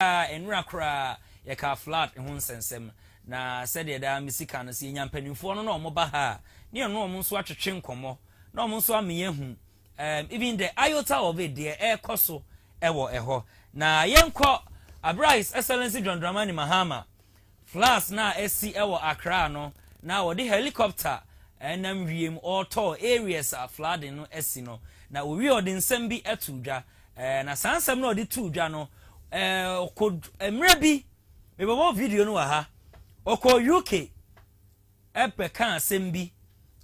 enra kra ye ka flat ho nsensem na said da misika no se nyampanimfo no no mo ba ha ne no mo nso atwetwe nkomo na mo nso ame yehu even the iota of it there koso ewo eho na yenko Abrais Excellency John Dramani Mahama flats na esi ewo Accra no na wo the helicopter enam wiem auto areas are flooding no esi no na owi odinsem bi etudwa na sansem na odi tudwa no emre bi mebebo video no ha oko UK epe kan asem bi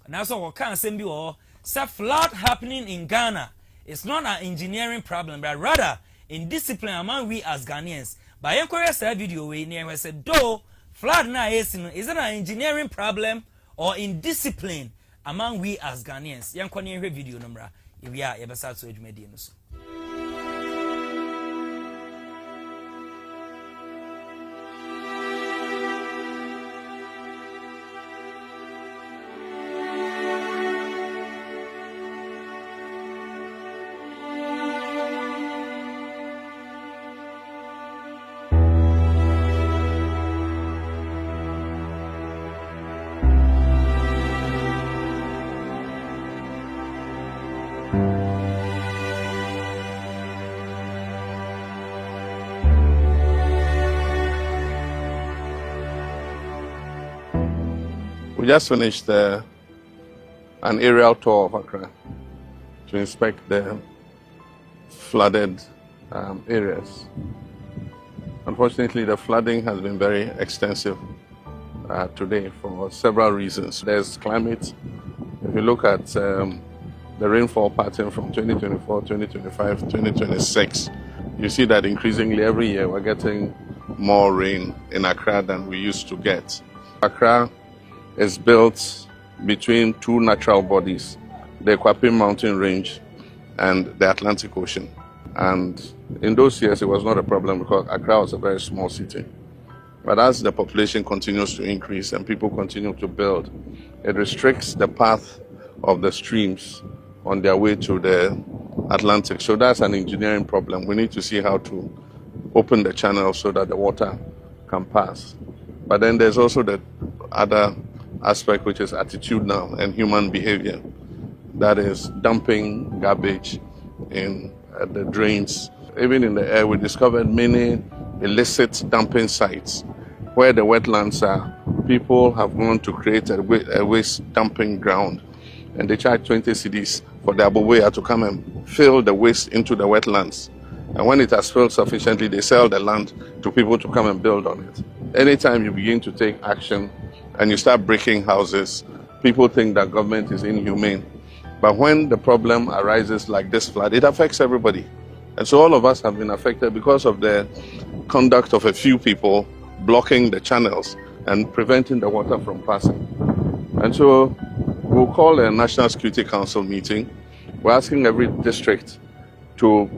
na so ko kan asem bi wo say flood happening in Ghana is not an engineering problem but rather indiscipline among we as Ghanaians. By encourage that video we near said though flood na is it an engineering problem or indiscipline among we as Ghanaians? Yanko near video number if we are ever start to educate so. We just finished an aerial tour of Accra to inspect the flooded areas. Unfortunately, the flooding has been very extensive today for several reasons. There's climate. If you look at the rainfall pattern from 2024, 2025, 2026, you see that increasingly every year we're getting more rain in Accra than we used to get. Accra is built between two natural bodies, the Kwapim Mountain Range and the Atlantic Ocean. And in those years, it was not a problem because Accra was a very small city. But as the population continues to increase and people continue to build, it restricts the path of the streams on their way to the Atlantic. So that's an engineering problem. We need to see how to open the channel so that the water can pass. But then there's also the other aspect, which is attitudinal and human behavior. That is dumping garbage in the drains. Even in the air, we discovered many illicit dumping sites where the wetlands are. People have gone to create a waste dumping ground, and they charge 20 cedis for the aboboya to come and fill the waste into the wetlands. And when it has filled sufficiently, they sell the land to people to come and build on it. Anytime you begin to take action and you start breaking houses, people think that government is inhumane. But when the problem arises like this flood, it affects everybody. And so all of us have been affected because of the conduct of a few people blocking the channels and preventing the water from passing. And so we'll call a National Security Council meeting. We're asking every district to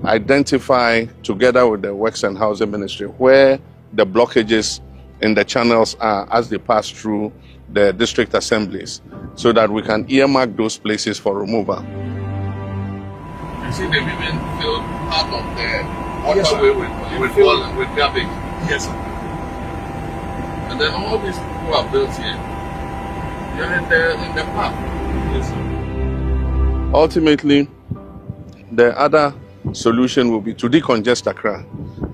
identify, together with the Works and Housing Ministry, where the blockages in the channels are as they pass through the district assemblies, so that we can earmark those places for removal. You see, they've even filled part of the waterway with garbage. Yes, sir. And then all these people are built here. You're in the park. Yes, sir. Ultimately, the other solution will be to decongest Accra.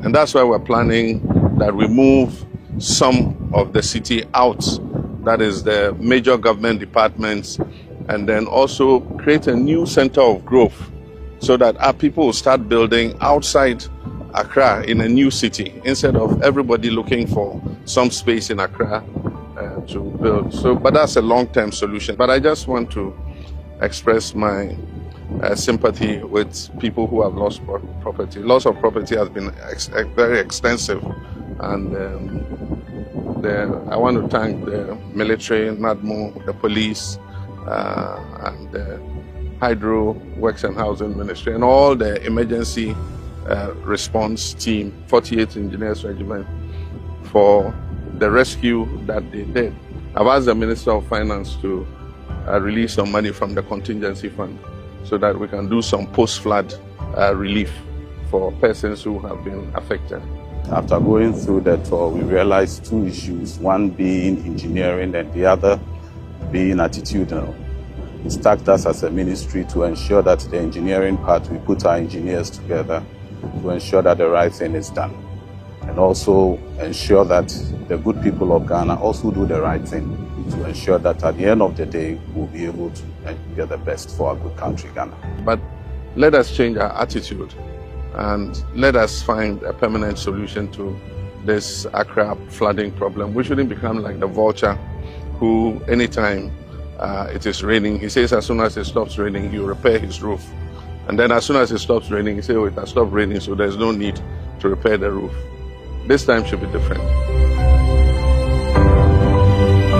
And that's why we're planning that we move some of the city out, that is the major government departments, and then also create a new center of growth so that our people will start building outside Accra in a new city instead of everybody looking for some space in Accra to build. So, but that's a long-term solution. But I just want to express my sympathy with people who have lost property. Loss of property has been very extensive, and I want to thank the military, NADMO, the police, and the Hydro, Works and Housing Ministry, and all the emergency response team, 48th Engineers Regiment, for the rescue that they did. I've asked the Minister of Finance to release some money from the contingency fund so that we can do some post-flood relief for persons who have been affected. After going through the tour, we realized two issues, one being engineering and the other being attitudinal. It's tasked us as a ministry to ensure that the engineering part, we put our engineers together to ensure that the right thing is done. And also ensure that the good people of Ghana also do the right thing to ensure that at the end of the day, we'll be able to get the best for our good country, Ghana. But let us change our attitude and let us find a permanent solution to this Accra flooding problem. We shouldn't become like the vulture who, anytime it is raining, he says as soon as it stops raining, he'll repair his roof. And then as soon as it stops raining, he says, oh, it has stopped raining, so there's no need to repair the roof. This time should be different.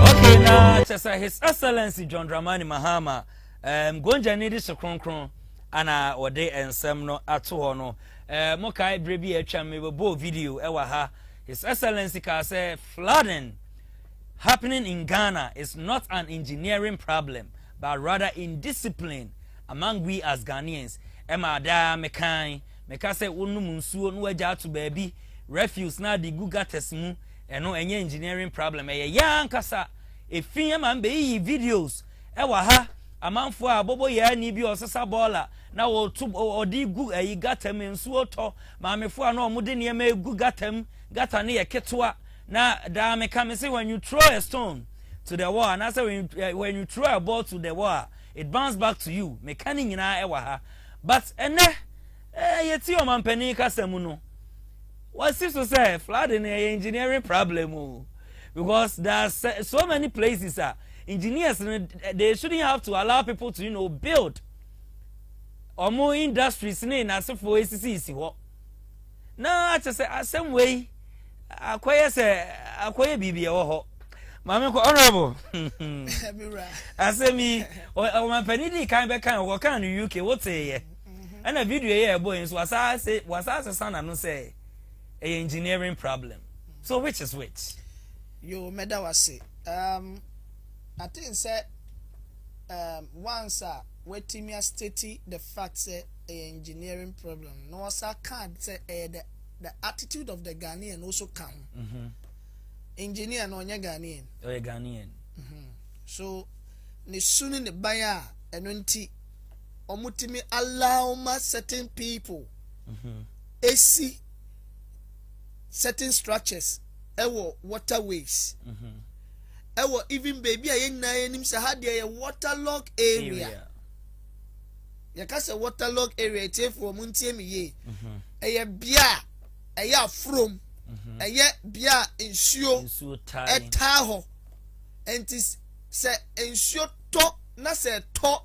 Okay, now, His Excellency John Dramani Mahama, Gonja needed to crown, ana ode ensem no ato no mokai brebi atwa me bo video ewa His Excellency ka say flooding happening in Ghana is not an engineering problem but rather indiscipline among we as Ghanaians. Ema da mekan meka say wonum nsuo no agya to baabi refuse na di gugates mu eno enye engineering problem ya nkasa efin ma mbe yi videos ewa amanfo abobo ya ni bi osesa bola na wo tu odi gu ayi gatam nsuo to maamefo a na omude ne ma egu gatam gata ne yeketoa na da me come say when you throw a stone to the wall and I say when you throw a ball to the wall it bounces back to you me kan nyina ewa but ene yeti o mampani kasemu no what seems to say flooding engineering problem because there's so many places engineers they shouldn't have to allow people to build or more industries na so for ACC ho na I just say same way akoye bibia wo ho mame ko honorable asemi o mampani di kan be kan wo kan no UK what say and a video here boy so wasa sana no say a engineering problem so which is which you meda wase I think say once waiting me state the fact say a engineering problem no asa can't say the attitude of the Ghanaian also come engineer no nya Ghanaian Ghanaian so ni suni ne baya eno nti omutimi allow ma certain people AC certain structures ewo waterways ewo even baby ayena enim se ha de waterlogged area yakase waterlogged area etifo muntie me ye eye bia eye from eye bia nsuo etaho entis se nsuo to na se to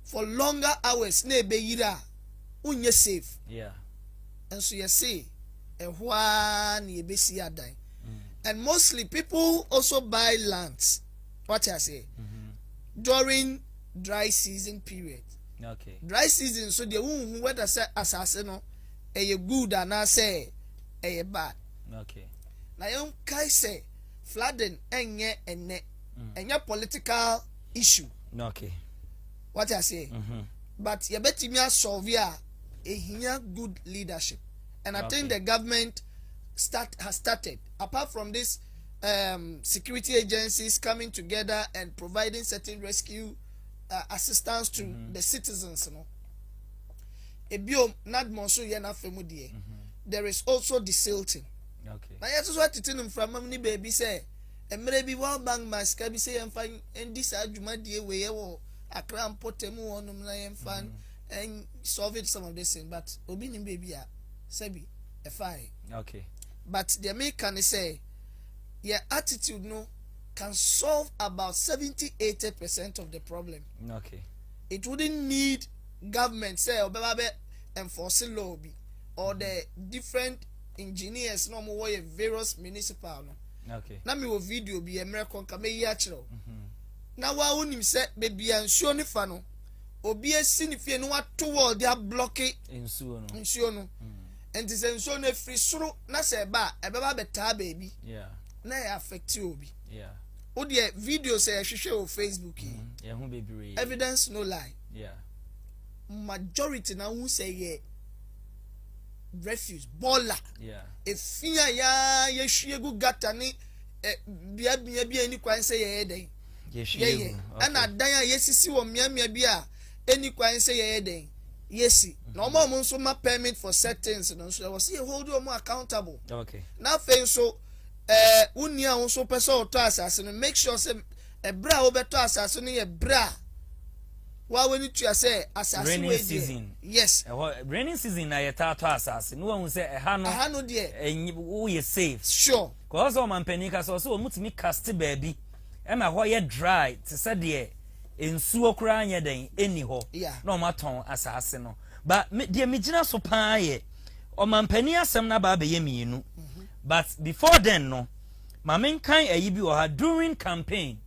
for longer hours na ebe yira unye safe and so you see ehwa na ebesi adan and mostly people also buy lands what I say during dry season period dry season so the who whether say asase no e good and I say e bad na yon kai say flooding enye enye political issue what I say but you bet me solve a here good leadership and I think the government has started apart from this security agencies coming together and providing certain rescue assistance to the citizens ebio nad monso ye na femu de there is also the silting na yeso so titin from ni baby say emre bi World Bank maska bi say emfa endi sa adwuma de we ye wo Accra potemu wonum na emfa and solve some of this thing but obi ni baby a sabi e fine but the American say your attitude no can solve about 70-80% of the problem it wouldn't need government say obebabe enforcing law be or the different engineers no more various municipal no na me wo video bi American ka me yi a kire na wa wonim say baby ansuo ni fa no obi esi ni fie no wato wall dia block nsuo no and this ensuo no free suru na say ba ebeba beta baby na e affect you obi o de video say hwehwe o Facebook evidence no lie majority na who say refuse bola efia ya yehwie gu gata ni bia eni kwan se ye den ye ana dan a yesisi wo miamia bia eni kwan se ye den yesi na omo nso ma permit for settings no so was say hold you accountable na fe so unia nso pese oto asase no make sure say ebra wo beto asase no ye bra wa weni tua say asase we season yes raining season na yeta to asase no hu say ha no de wo ye safe sure cause o man panika so mutimi cast baby e ma ho ye dry te say de ensuo kura anya den eni ho na o maton asase no but de megina so paa ye o man pani asem na ba be ye mienu but before then no ma menkan ayi bi o ha during campaign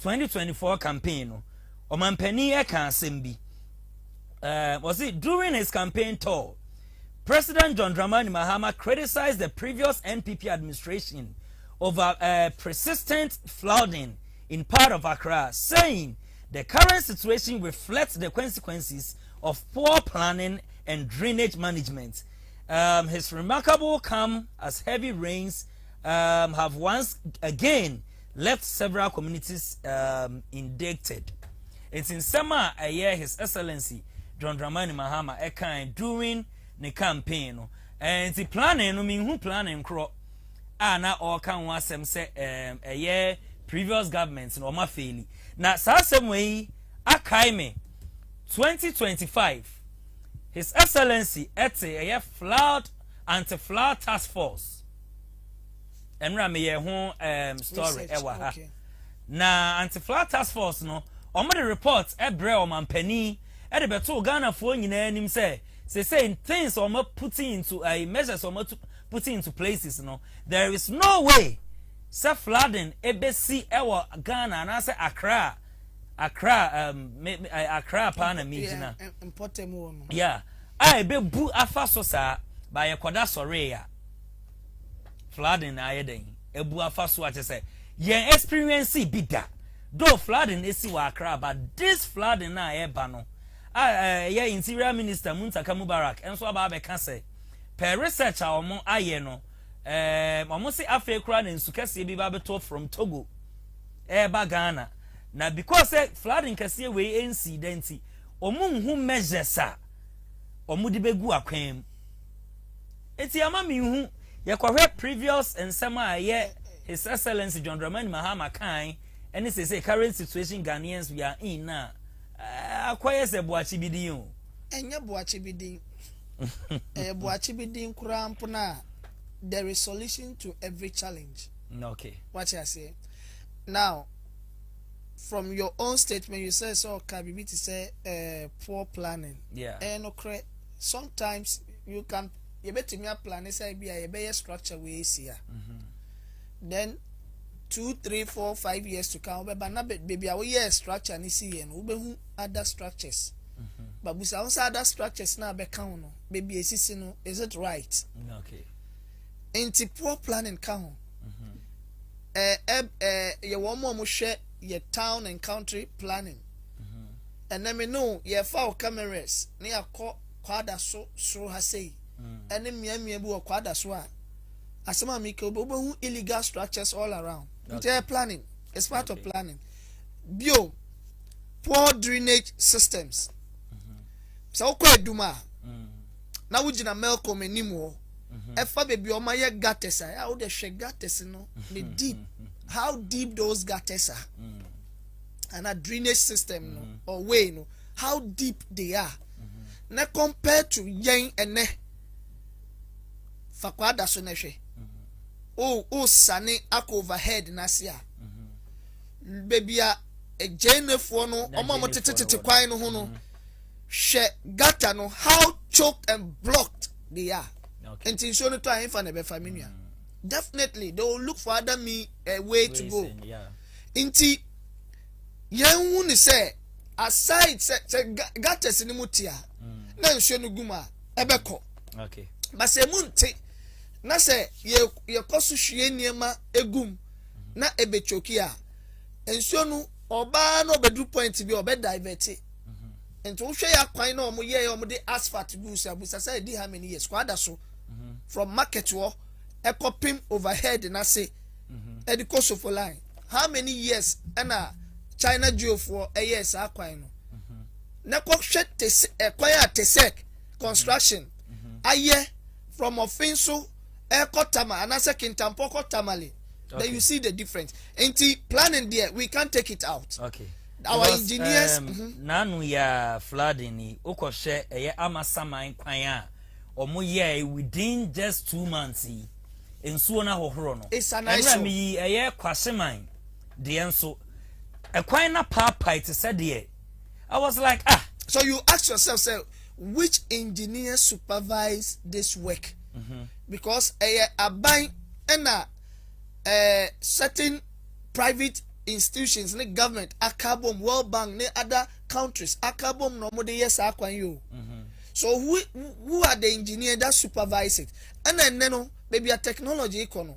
2024 campaign no o man pani e kan asem bi was it during his campaign tour President John Dramani Mahama criticized the previous NPP administration over persistent flooding in part of Accra, saying the current situation reflects the consequences of poor planning and drainage management. His remarkable come as heavy rains have once again left several communities indebted. It's in summer a year His Excellency John Dramani Mahama ekan during the campaign and the planning no mean who planning cro na all kan wasem say a year previous governments no ma faili na sasem we akai me 2025 His Excellency ete a year flood anti-flood task force enra me ye ho story ewa ha na anti-flood task force no omo the report ebre o mampani e de beto Ghana fo nyina anim say things omo putting into measures omo putting into places no there is no way say flooding ebesi ewo Ghana na say Accra pa na mijina important one yeah I be bu afa so sa ba ye koda sore ya flooding na yeden ebu afa so ate say yen experience bi da though flooding esi wa Accra but this flooding na ye ba no yeah interior minister Muntaka Mubarak enso aba be ka say per research a omo aye no omo se afa kura na nsu kase bi ba beto from Togo ba Ghana na because flooding kase we incident omo nhu measures a omo de begu akwam eti ama mi hu ye kwahwe previous ensema aye His Excellency John Dramani Mahama kan and say current situation Ghanaians we are in now akwai se boachi bidin o enye boachi bidin boachi bidin kura mpona there is solution to every challenge okay what I say now from your own statement you say so kabibi to say poor planning and okay sometimes you can you better me plan say be a better structure we see then 2, 3, 4, 5 years to come but na baby our year structure and see and we be other structures but we say other structures na be count no baby esisi no is it right okay anti poor planning count you want more share your town and country planning and then me know your foul cameras near kwada so ha say and then me bi kwada so a asema mi ke obo illegal structures all around okay. Planning it's part of planning bio poor drainage systems so kwa eduma na wujina melcom enimo efa baby o maye gutters how the she gutters no the deep how deep those gutters are and a drainage system no or way no how deep they are na compared to yen ene fakwada so na hwe sane ako overhead na sia baby a ejenefo no omo tete kwan no ho no hwe gutter no how choked and blocked they are okay. And so no to afa na be family definitely they will look for other way to go inti yen hu ni say aside say gutters ni mutia na nsuo no guma ebeko okay but say munti na say ye kosu hwie niema egum na ebechoki a ensuo no oba no bedu point bi obe divert And to show ya kwan no mo ye omo de asphalt goose abusa say di how many years kwada so from market wo ekopim overhead na say education for line how many years na China geo for a years akwan no na ko hwe te kwan ya tesek construction aye from Ofinso ekotama anase Kintampo kotamale. Then you see the difference. Ain't planning there, we can't take it out. Okay. Our engineers nanu ya flooding ni ukoshe eye amasama kwanya omo ye within just 2 months ensuo na hohoro no. It's a nice one. Mi eye kwaseman de enso ekwan na papa it said there. I was like so you ask yourself, say, which engineers supervise this work? Because a bank and certain private institutions, the government, Akabom, World Bank, the other countries, Akabom, no more yes, Akwanyo. So who are the engineers that supervise it? And then maybe a technology econo.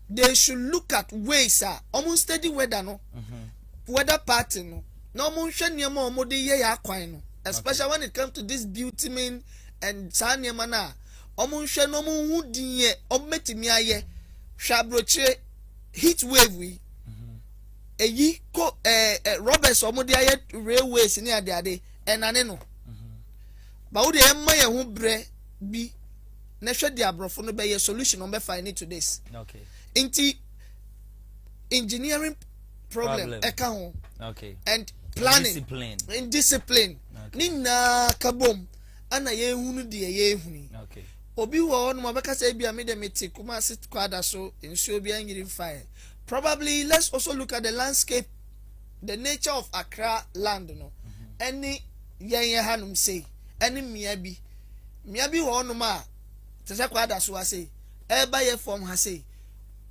They should look at ways, almost steady weather, no, weather pattern, no more shanyama, more the year Akwano. Especially when it comes to this beauty mean and Sanyamana, almost no more wood ye, ometimiaye, shabroche, heat wave we. Eyi ko Roberts omodia railways ni ade ade enane no ba wo de emma ye ho bre bi na hwe de abrofo no be ye solution on be find to this. Okay. Inti engineering problem eka ho. Okay. And planning and discipline ni na kabom ana ye hunu de ye huni. Okay. Obi wo no mabeka say bia me de meti kuma sit kwada so nsuo bia nyiri fire. Probably let's also look at the landscape, the nature of Accra land, no. Any yen hanum say, any miabi wo ma. Tese kwada so say, eba ye form ha say.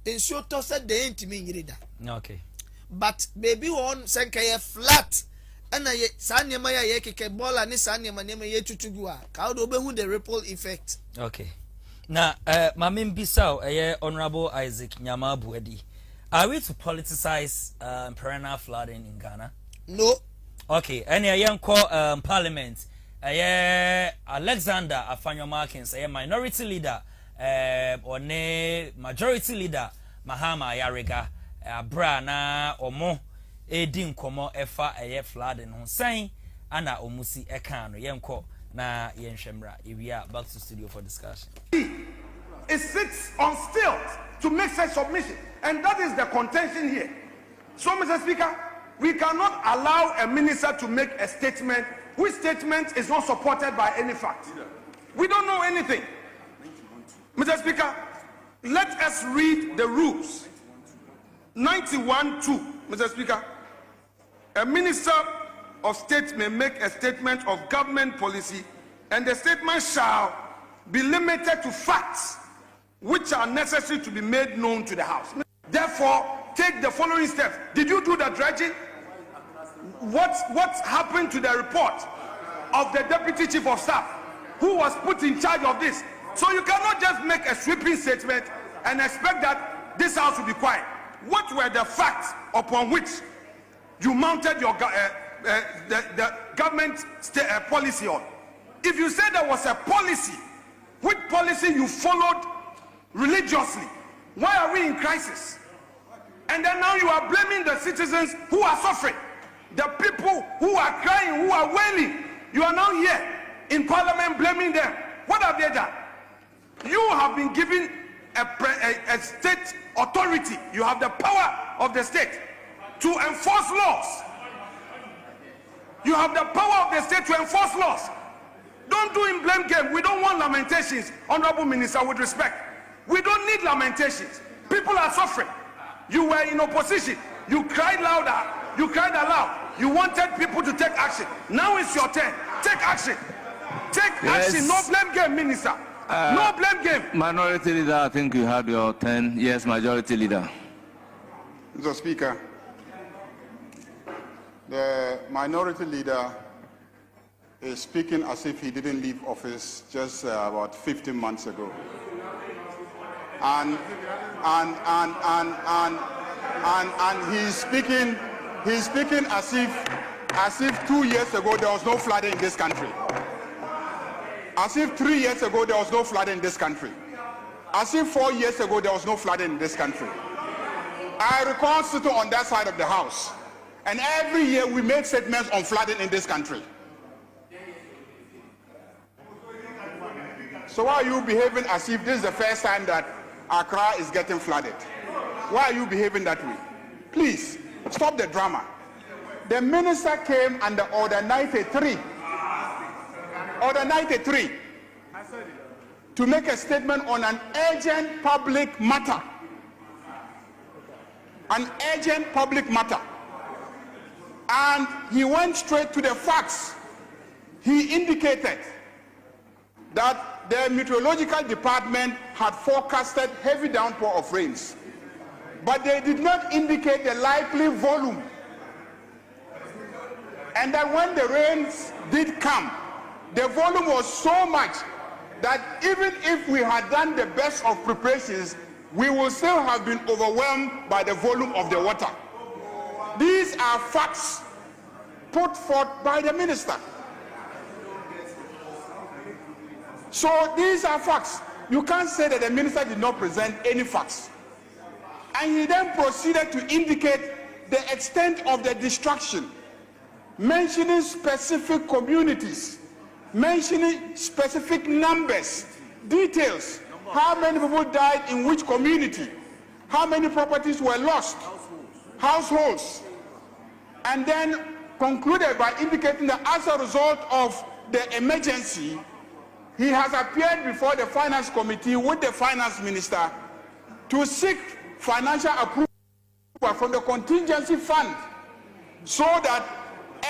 Ensure to said the intimi nyirida. Okay. But baby one senka ye flat. And ye sanyama ye keke bola ni sanyama nema ye tutugua. Ka do behu the ripple effect. Okay. Now, Mamin Bissau, Honorable Isaac Nyamabuedi. Are we to politicize perennial flooding in Ghana? No. Okay, and a young call parliament. Alexander Afanyo Markins, a minority leader, or ne majority leader, Mahama Yariga, Brana or mo, Edin Komo Efa a flooding on saying, Anna Omusi Ekano, Yanko, na Yen Shemra. We are back to studio for discussion. It sits on stilts to make such submission. And that is the contention here. So, Mr. Speaker, we cannot allow a minister to make a statement which statement is not supported by any fact. We don't know anything. Mr. Speaker, let us read the rules. 91(2), Mr. Speaker. A minister of state may make a statement of government policy, and the statement shall be limited to facts which are necessary to be made known to the House. Therefore, take the following steps. Did you do the dredging? What happened to the report of the Deputy Chief of Staff who was put in charge of this? So you cannot just make a sweeping statement and expect that this House will be quiet. What were the facts upon which you mounted your the government policy on? If you say there was a policy, which policy you followed religiously? Why are we in crisis? And then now you are blaming the citizens who are suffering, the people who are crying, who are wailing. You are now here in Parliament blaming them. What have they done? You have been given a state authority. You have the power of the state to enforce laws. You have the power of the state to enforce laws. Don't do in blame game. We don't want lamentations, Honorable Minister, with respect. We don't need lamentations. People are suffering. You were in opposition. You cried louder. You cried aloud. You wanted people to take action. Now it's your turn. Take action. Take action. No blame game, Minister. No blame game. Minority Leader, I think you had your turn. Yes, Majority Leader. Mr. Speaker, the Minority Leader is speaking as if he didn't leave office just about 15 months ago. And he's speaking as if as if 2 years ago there was no flooding in this country. As if 3 years ago there was no flooding in this country. As if 4 years ago there was no flooding in this country. I recall sitting on that side of the house, and every year we make statements on flooding in this country. So why are you behaving as if this is the first time that Accra is getting flooded? Why are you behaving that way? Please, stop the drama. The minister came under Order 93. Order 93 to make a statement on an urgent public matter. An urgent public matter. And he went straight to the facts. He indicated that the meteorological department had forecasted heavy downpour of rains, but they did not indicate the likely volume. And that when the rains did come, the volume was so much that even if we had done the best of preparations, we will still have been overwhelmed by the volume of the water. These are facts put forth by the minister. So these are facts. You can't say that the minister did not present any facts. And he then proceeded to indicate the extent of the destruction, mentioning specific communities, mentioning specific numbers, details, how many people died in which community, how many properties were lost, households, and then concluded by indicating that as a result of the emergency, he has appeared before the finance committee with the finance minister to seek financial approval from the contingency fund so that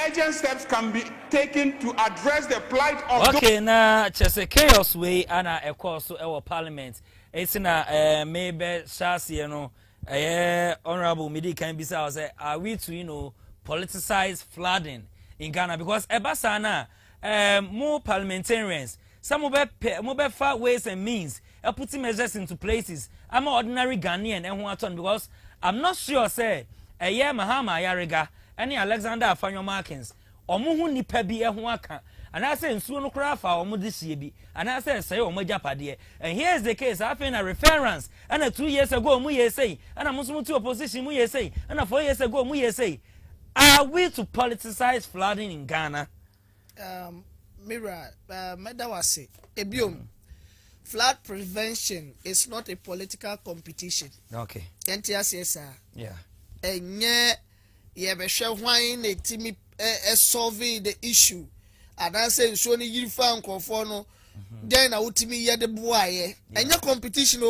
urgent steps can be taken to address the plight of okay na chese chaos way ana course so our parliament it's na maybe shasi no honorable midi can be say are we to politicize flooding in Ghana because ebasana more parliamentarians some mobile far ways and means putting measures into places. I'm an ordinary Ghanaian and who because I'm not sure say Mahama Yariga any Alexander Afanyo Markins or Muhu Nipa bi aka and I say nsuo no kra fa omo this year bi and I say omo japade and here's the case I find a reference and 2 years ago mu ye say and I'm muslim to opposition mu ye say and 4 years ago mu ye say are we to politicize flooding in Ghana? Mira, Medawase, Ebiom, flood prevention is not a political competition. Okay. NTSSR. Yeah. And yeah, be sure why ne timi solve the issue. And I say so ni yifan konfono. Then I ultimately hear the boy. And your competition,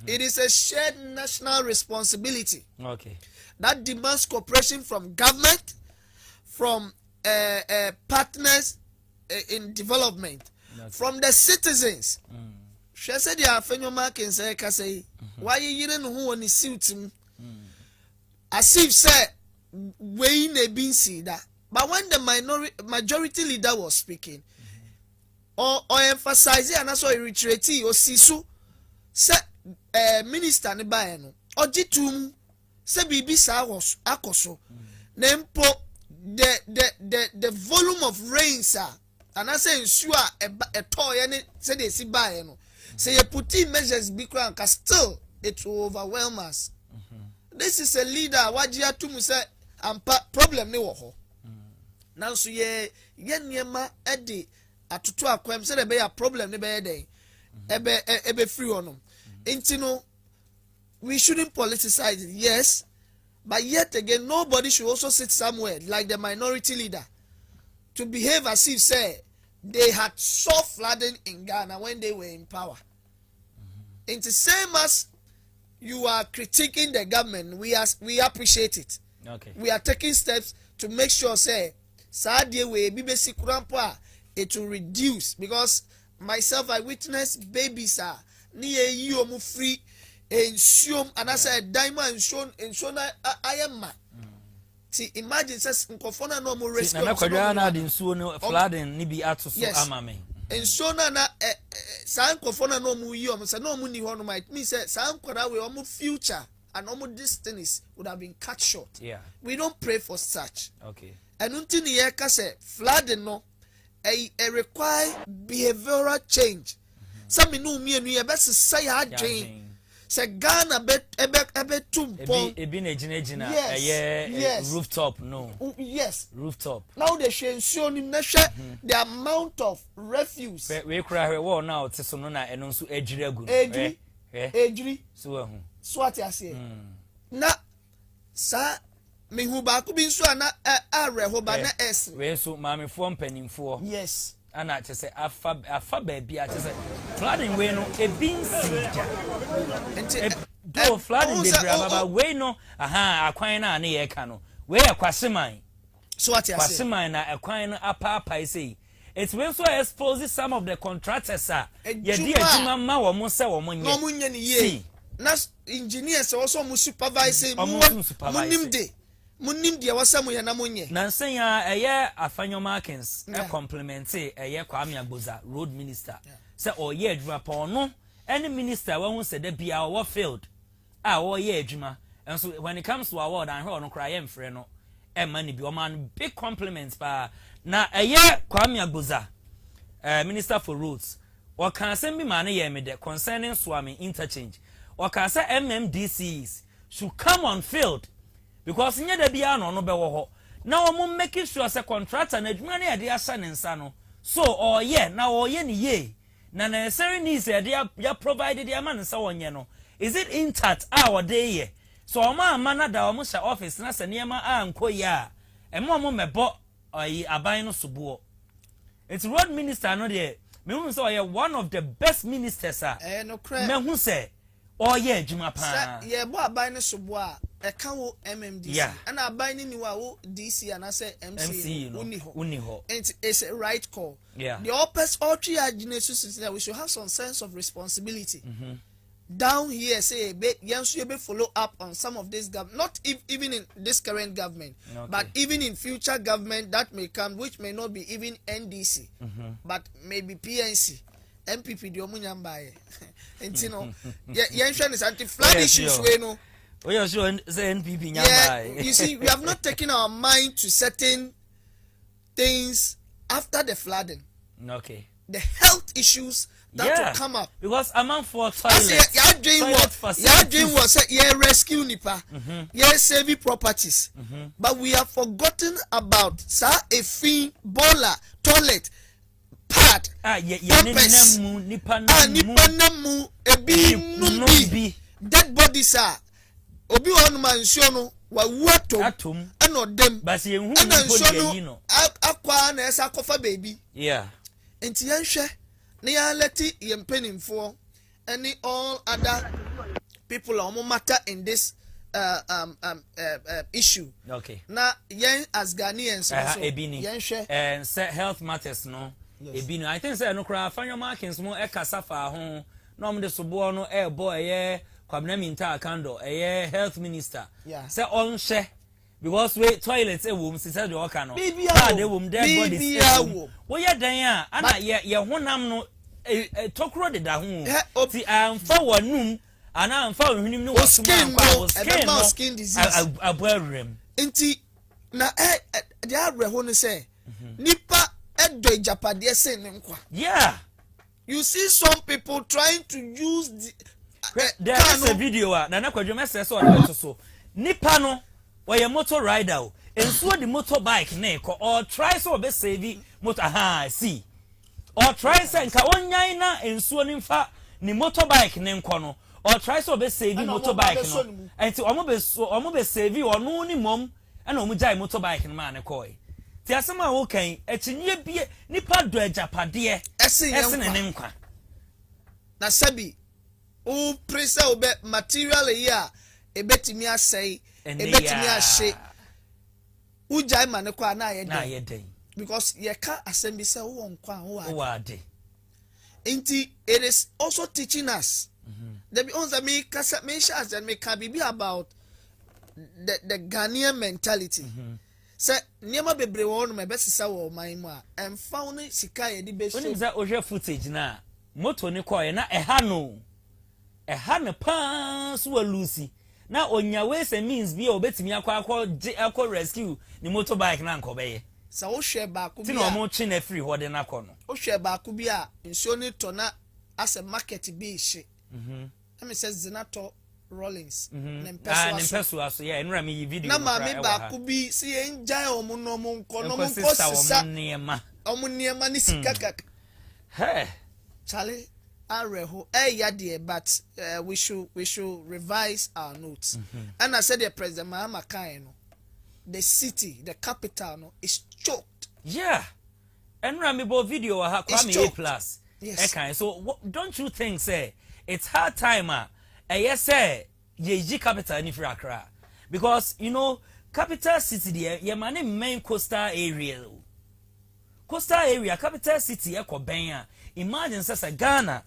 it is a shared national responsibility. Okay. That demands cooperation from government, from partners in development, from the citizens. She said, "Yeah, Fenyo Markin say, why you didn't who on suit him? As if say, we ne been see that." But when the majority leader was speaking, or emphasizing and also reiterating, or sisu, say, minister ne ba no, or jitum, say bibi sa was akoso, nempo the volume of rains are. And I say ensure a toy and it say they see by no. Say you put in measures big rank still it will overwhelm us. This is a leader what you have to say and problem ne wo ho. Now so ye niema edi atutu akwam say there be a problem ne be dey. Ebe free on. Intino we shouldn't politicize it, yes, but yet again nobody should also sit somewhere like the minority leader to behave as if say they had solved flooding in Ghana when they were in power. It's the same as you are critiquing the government. We appreciate it. Okay. We are taking steps to make sure say sadie we BBC kurampa it will reduce because myself I witnessed babies are near you mu free and show and I said diamond and shown I am man. See, imagine says nkofona no mo rescue. Na kwadwana di nsuo no flooding ni bi ato so amame. Nsuo na san nkofona no mo yi o say no mo ni ho no might mean say san kwara we o mo future and o mo destinies would have been cut short. Yeah. We don't pray for such. Okay. enunti ni ye ka say flooding no a require behavioral change. Some no me anu ye best say adwen. Say Ghana ebe tumpon. Ebi na ejina yes. Rooftop no. Yes. Rooftop. Now the shension ni the amount of refuse. We kura we wo na ote so no na eno nso ejiri agu. Ejiri. So ehun. So what you say? Na sa me hu ba ko bi nso ana areho ba na es. We so maame fo mpanimfo. Yes. Ana chese afa ba bia chese flooding we no ebi nsija. Do flooding dey baba we no akwan na na ye ka no. We yakwaseman. So what you say? Kwaseman na akwan no apa say. It's when so expose some of the contractors ye di adwuma ma wo mo se wo mo nye. No mo nye ni ye. Na engineers also mo supervise munim de wasam ye na monye na nsen ya eye Afanyo Markins compliment eye Kwame Agboza road minister say oye adwuma pa ono any minister wa hu say da bia wo field oye adwuma and so when it comes to award and ho no cry emfre no money bi o man big compliments pa na eye Kwame Agboza minister for roads o kan say bi man ye me de concerning Swami interchange o kan say MMDCs should come on field because nye da bia no be wo ho na o mo make sure say contractor na adwuma na ye asa ne nsa no so oye na oye ni ye na necessary needs ya provided ya man nsa wonye no is it intact our day ye so o ma na da o mo sha office na se niema anko ya e mo mebo oyi aban no sobuo it's road minister no de me hu say oye one of the best ministers no credit me hu say oye adwuma pa ye bo aban no sobuo eka wo MMDC and aban ni wa wo DC and I say MC uni ho it's a right call. The opposite all three agencies that we should have some sense of responsibility. Down here say yes you be follow up on some of this government, not even in this current government, but even in future government that may come, which may not be even NDC, but maybe PNC. MPP the omunyambaye and you know is anti-flood issues we know. Oh, yeah, sure. NPP. Yeah, you see, we have not taken our mind to certain things after the flooding. Okay. The health issues that will come up. Because among for toilets. Your dream was rescue nipa. Save properties. But we have forgotten about a fee, bowler, toilet, pad, pampers, nipa namu, ebi, dead bodies obi won man nsuo no wa wu atom ana odem basi ehun ana nsuo no akwa na esa kofa baby enti yanhwe na ya leti yempenimfo any all other people on matter in this issue na yen as Ghanaians so yanhwe and health matters no ebini I think say no kra Afanyo Markins mo e kasafa ho na om de sobo no e boy Kwabena Minta Akando, health minister. Say on she because we toilets a womb, sister the Okano. They womb dead bodies. Well, yeah, Danya, and ye honam no talk road da home. See, I am forward noon, and I am following him no skin disease. A rim. Inti na the Abrahone say, Nipa edo Japadia say, yeah. You see some people trying to use the. There is a video na kwadwom say so nipa no we motor rider o enso the motorbike na ko or try so be save motor see or try say nka onyan na enso ni mfa ni motorbike ne nko no or try so be save motorbike no enti omo be save onu ni mom na omo jai motorbike no ma ne ko ti asema wo kan etinye bie nipa do ajapade ese ne nkwa na sabi o presa obe material here ebetimi asai ebetimi ahye ujai mane kwa na ye den because ye ka assembly say wo nkwa wo ade enti it is also teaching us there be ons me kasa me shas and me can be about the Ghanaian mentality say niema bebre wo no me besisa wo man mu a emfa wo sika ye di be so oni za ohwe footage na moto ni ko ye na ehano pa so Lucy na onya ways and means bi obetimi akọ rescue ni motorbike na nkobeye sa wo hwe ba ko bi ti no mo chi na free ho de na kọ no wo hwe ba ko bi a nsuo ni to na as a market bi hye me says Zinato Rollins nempeso aso yeah enra me video na ma me ba ko bi si enjai omo no mo nko no mo nko sisa omo niema ni sikakak hey Charlie Areho ya there but we should revise our notes and I said the president Mahama Kaino the city the capital no is choked yeah enra me bo video ha kwa me A+ yes so don't you think say it's hard time yes say ye capital ni free Accra because you know capital city there ye man main coastal area capital city e ko ben imagine say Ghana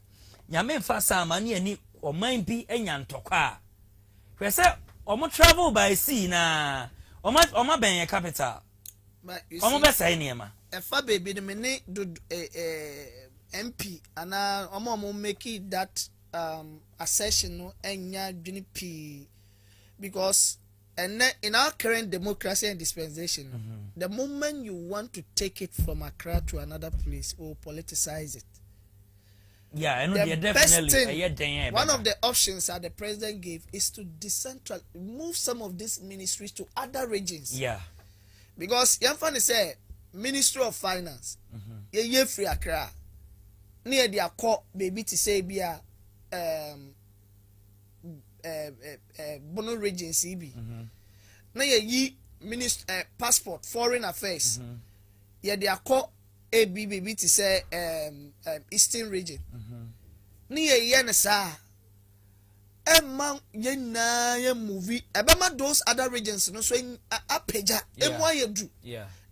nyame mfa sama ne ani oman bi enya ntokwa hwe say omo travel by sea na oma ben capital omo be say niema efa baby de me ne MP ana omo make that assertion no enya dwene p because and in our current democracy and dispensation the moment you want to take it from Accra to another place or politicize it yeah I know definitely one of the options that the president gave is to move some of these ministries to other regions yeah because Yanfani say Ministry of Finance ye free Accra near their court baby to say bia Bono Regency bi na ye minister passport foreign affairs ye their court baby to say Eastern region ni ye na sa emma ye na ye movie ebema those other regions no so apeja emu ayedu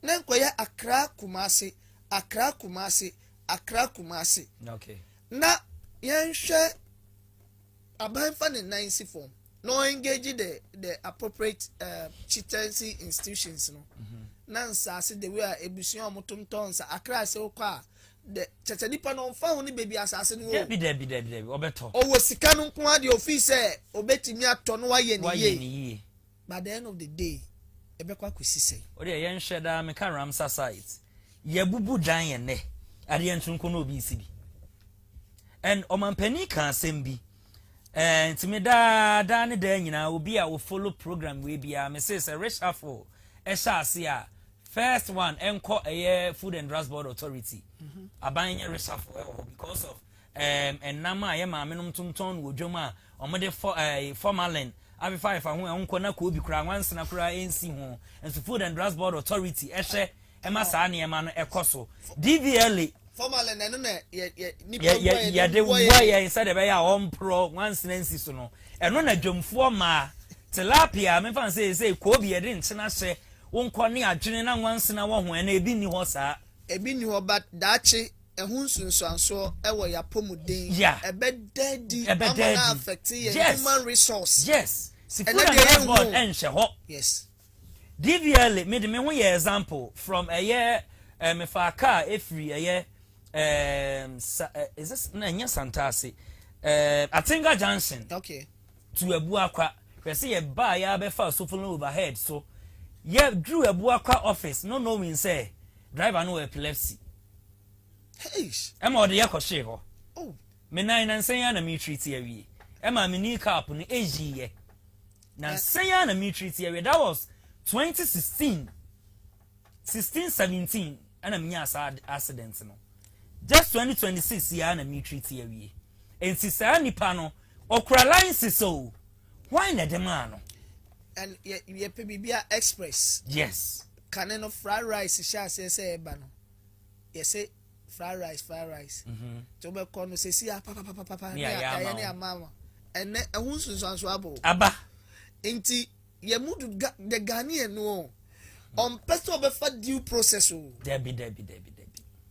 na nkoye Accra Kumasi okay na yenhwe abanfa ne nancy form no engage the appropriate chieftaincy institutions no na nsase the way ebusuan omotonton sa Accra se okwa the chetanipa no mfa ho ne baby asase no debi obeto owo sika no nko ade office obetimi ato no waye ne by the end of the day ebekwa kwesise ode yenhwe da me kan Ramsa site ye bubu dan ye ne ade entunko no obi sibi and omampani kan sembi ntimi da ne da nyina obi a wo follow program we bia me say reshuffle ese a first one enko Food and Drugs Board Authority aban reshuffle because of enama ye ma menom tonton wo dwom a omode formalin abi 5 ho enko na ko obi kura wansena kura ensi ho and Food and Drugs Board Authority ehye ema saa ne ema no ekoso DVLA formalin eno na ya de why inside the ya on pro wansena ensi so no eno na dwomfo ma tilapia me fan say ko obi ye de nchena hye wonko ne adwene na wansena wo ho na ebi ni ho saa ebi ni ho but daachi ehun sunsuanso ewo ya pomuden ebededi amana affect human resource yes Food and Drugs Board enhye ho yes DVL made me one example from a year me fa car every a year is this na nya santase Atinga Junction okay to Abuakwa we say ye ba ya be fa so full overhead so ye drew Abuakwa office no knowing say driver no epilepsy hey am o de yakoshe ho oh me nan nsan ya na me treat ya wi am ma me ni cap no ejiye na nsan ya na me treat ya wi that was 2016 17 and I'm accident no just 2026 ya na me treat ya wi enti sa nipa no okra lines so why na dem ano and ye pe bibia express yes can no fried rice sha say eba no ye say fried rice to be call no say see papa ya ne amama and ehun sunsanso aba enti ye mudu the Ghanaian no on person of a due process debi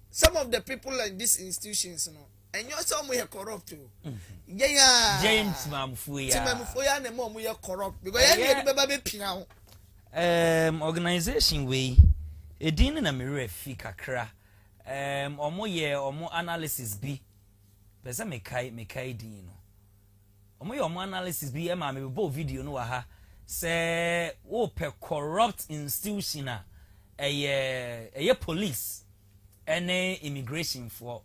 some of the people in these institutions no and you some we are corrupt James Mamfuya na mo we are corrupt because you be baba be pia organization we edin na mere fi kakra omo ye omo analysis bi pese me kai din no omo your analysis bi e ma me bo video no wa ha say wo pe corrupt institution a eye police ene immigration for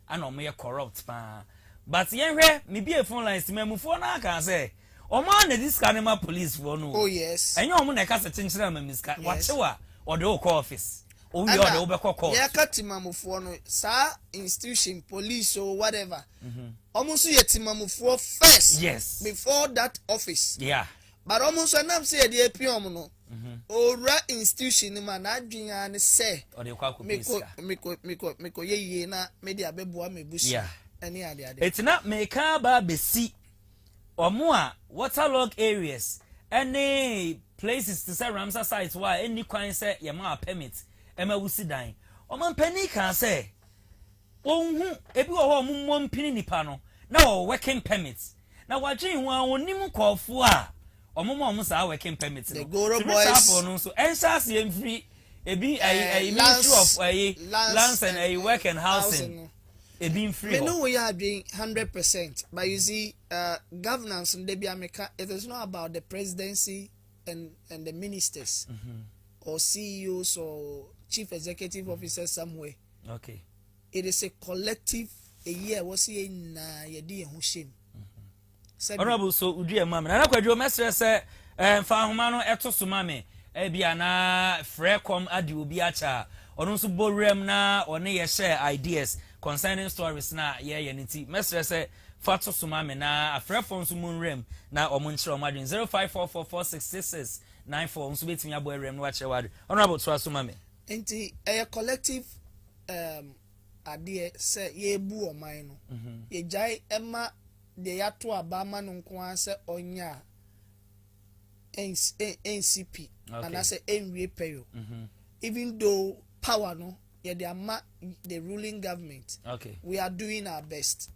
ana omo ye corrupt pa but yenhwe me bi e phone lines mamufo na aka say omo na this kanema police for no oh yes enye omo na ka se chenchira mamiska wachewa ode wo office o wi ode wo be court ya ka timamufo no sa institution police or whatever almost ye timamufo first yes before that office yeah but almost anam say the apiom no ora institution man adwenya ne say ode kwa kopesa meko ye na media beboa mebusi yeah any ade etina meka ba besi omo a waterlogged areas any places to say Ramsar sites why any kwan say yema permit ema wusi dan oman pani kan say onhu ebi wo ho mummo mpini nipa no na wo working permit na wagye hu a onim kofo a omo sa working permit no the Goro boys no so enshas ye mfiri ebi ministry of lands and work and housing ebi mfiri me know we are doing 100% but you see governance in Debia America it is not about the presidency and the ministers or CEOs or chief executive officers somewhere. Okay. It is a collective a year was here na yedi ho shame. Honorable so udie mama na kwadwo mesre se fa homa no eto so mame e bia na frekom ade obi acha ono so borem na one ye share ideas concerning stories na ye nti mesre se fa to so mame na afrefon so munrem na omunchire omadwen 0544466694 nso betimi abo erem no ache wade honorable so aso mame enti a collective ade se ye bu oman no ye jai ema de yato abama no nko anse onya NCP and I say enwie peyo even though power no ye de ama the ruling government we are doing our best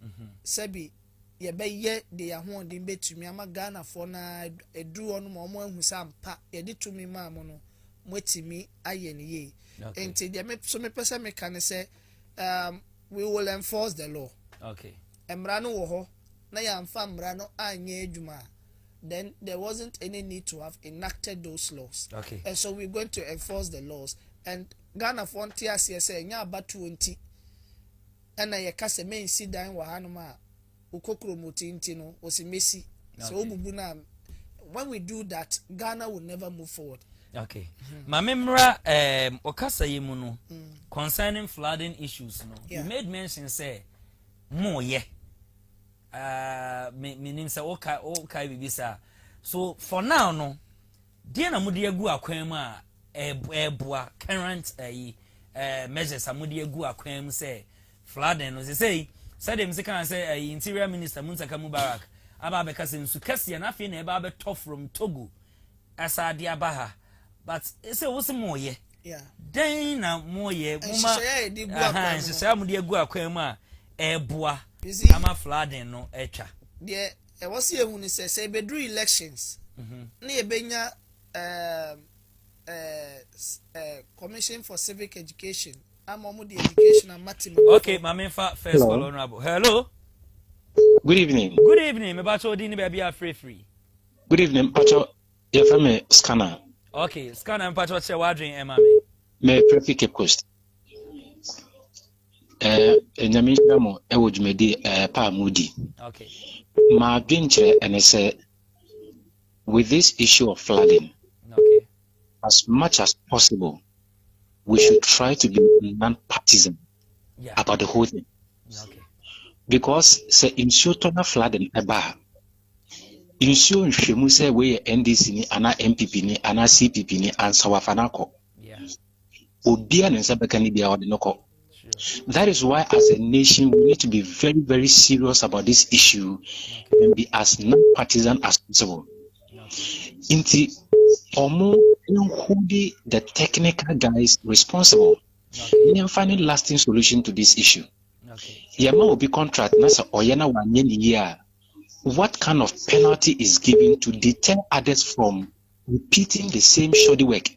sebi ye be ye de ya ho de betumi ama Ghana for na edru onu mo ahu sampa ye de tumi ma mo no mwetimi aye ne ye enti de me so me pese me kan say we will enforce the law emra no wo ho na ya mfa mra no anye adwuma then there wasn't any need to have enacted those laws and so we're going to enforce the laws and Ghana frontier say nya abatu onti na ye ka se men si dan wa hanu ma ukokro motinti no osimesi so obubu na when we do that Ghana will never move forward. Mamemra okasa yemu no concerning flooding issues no you made mention say more meaning say okay bibisa so for now no dia na mudi agu akwan mu a eboa current measures amudi agu akwan mu say flooding no say dem say kan say interior minister Muntaka Mubarak aba be kase nsu kase na afi na eba be top from Togo asa dia baha but say wo se moye den na moye muma she amudi agu akwan mu a eboa ama flooding no etwa de e was ye hu ni say bedru elections na ye benya commission for civic education am the education and mathematics okay mama first call honorable hello good evening me ba cho di ni ba bia free good evening pacho your family scanner okay scanner pacho che wadwen e mama me perfect Cape Coast nyame mo e wodwumedi pa mudi okay ma dwenche and say with this issue of flooding as much as possible we should try to be non-partisan about the whole thing because say insure tona flooding eba insure nhwemu say we NDC ni ana MPP ni ana CPP ni ansa wafanako obia ne nsa beka ni bia ode noko. That is why as a nation we need to be very, very serious about this issue and be as non-partisan as possible. Inti omo including the technical guys responsible in finding lasting solution to this issue. Yama will be contract nasa oyana wanyeni year. What kind of penalty is given to deter others from repeating the same shoddy work?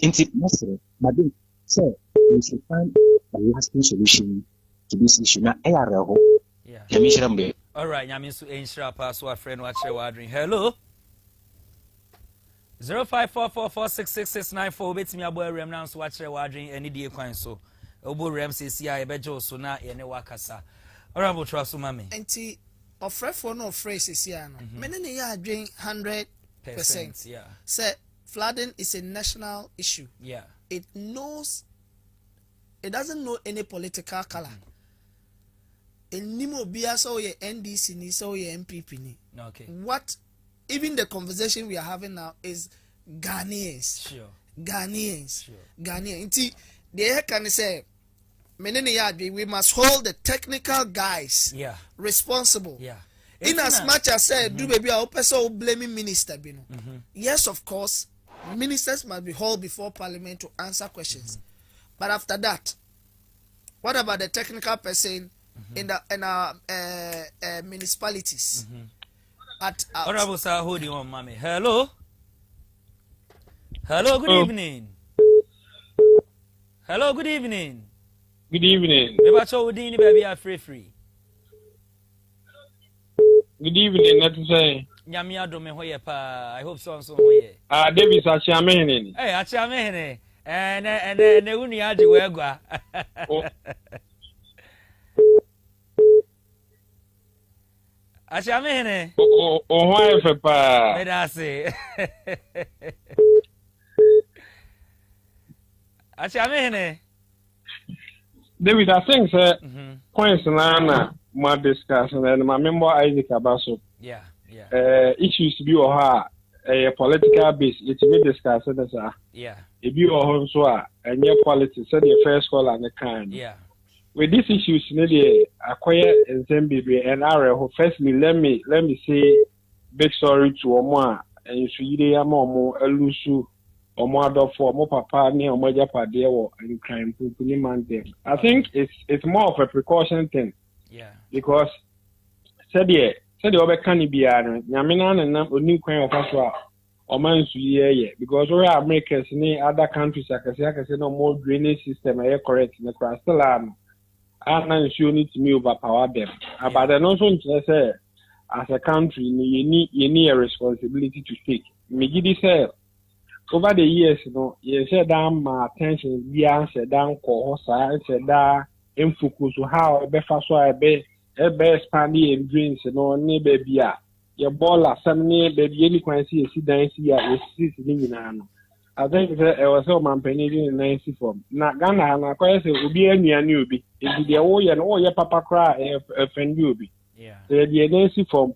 Inti madam sir, we should find a lasting solution to this issue. Now, All right, nyame so enshira pa so afre no akire wadrin. Hello. 0544466694 betimi abo awrem na so akire wadrin ani die kwan so. Obo rem sesi a yebeje so na ye ne wakasa. Honorable Traso mame. Enti ofrefo no ofre sesi a no. Mene ne ya adwen 100%. Yeah. Say flooding is a national issue. Yeah. It doesn't know any political color. Enimo bia so ye NDC ni so ye MPP ni. Okay. What even the conversation we are having now is Ghanaians. Sure. Ghanaians. Sure. Ghanaians. They can say we must hold the technical guys responsible. Yeah. In as much as said, do baby our person blaming minister bino. Yes, of course, ministers must be held before parliament to answer questions. But after that, what about the technical person in our municipalities? Honorable sir, holding on, mommy. Hello. Hello. Good evening. Hello. Good evening. Good evening. Me bacho udini baby are free. Good evening, not to say. Nyami adome hoye pa. I hope so hoye. David Achiamehene. Hey, Achiamehene. Ne uni aji wegwa. Achiamehene. Why pa? Me da say. Achiamehene. David, I think points na ma discuss and my member Isaac Abaso. Yeah. Issues be or her a political base. It's be discussed as yeah. It be or so and your politics said the first call and the kind. Yeah. With these issues, maybe acquire and then be an area who firstly let me say big sorry to Omar and you see the more elusu. Or more for more papa near or more japade or and crime to man them. I think it's more of a precaution thing. Yeah. Because said the over can be Yamina and new queen of us or man because we are Americans in other countries I can say no more drainage system are correct in the crystal and you need to move overpower them. But then also say as a country you need a responsibility to take. Me say over the years, you said my attention be answered down call said that in focus how a better so I be a best pandy and drinks and baby. Your ball are some near baby any can see a I think it was so man penny in 90 form. Not Ghana and I quite say will be any newbie. If the old and all your papa cry a friend you be. Yeah. The NC form.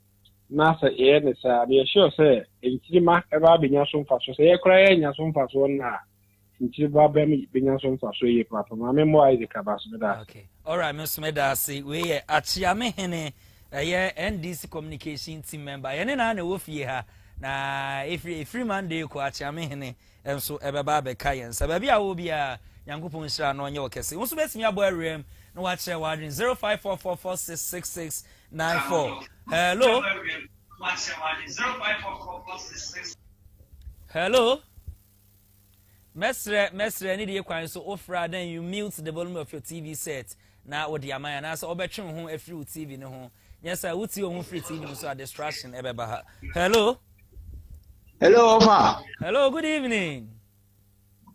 Nasa be sure say in Chima ever be yasun faso say cry yasun faso na in Chiba be yasun faso ye papa my memoir is the cabas that. Okay. All right, Mr. Medasi, we Achiamehene NDC communication team member. Yene na ne wofi ha na free man dey ko Achiamehene enso ebeba be kayen. Sababi a wo bia Yankopon hira no onye okese. Wo so betimi abo awrem na wa kire wadrin 0544466694. Hello. Hello. Mesre need you kwan so ofra then you mute the volume of your TV set. Na odi amaya na so obetwe ho afri TV ne ho. Yes sir, wuti ho free TV so a distraction ebeba ha. Hello. Hello, Ofa. Hello, good evening.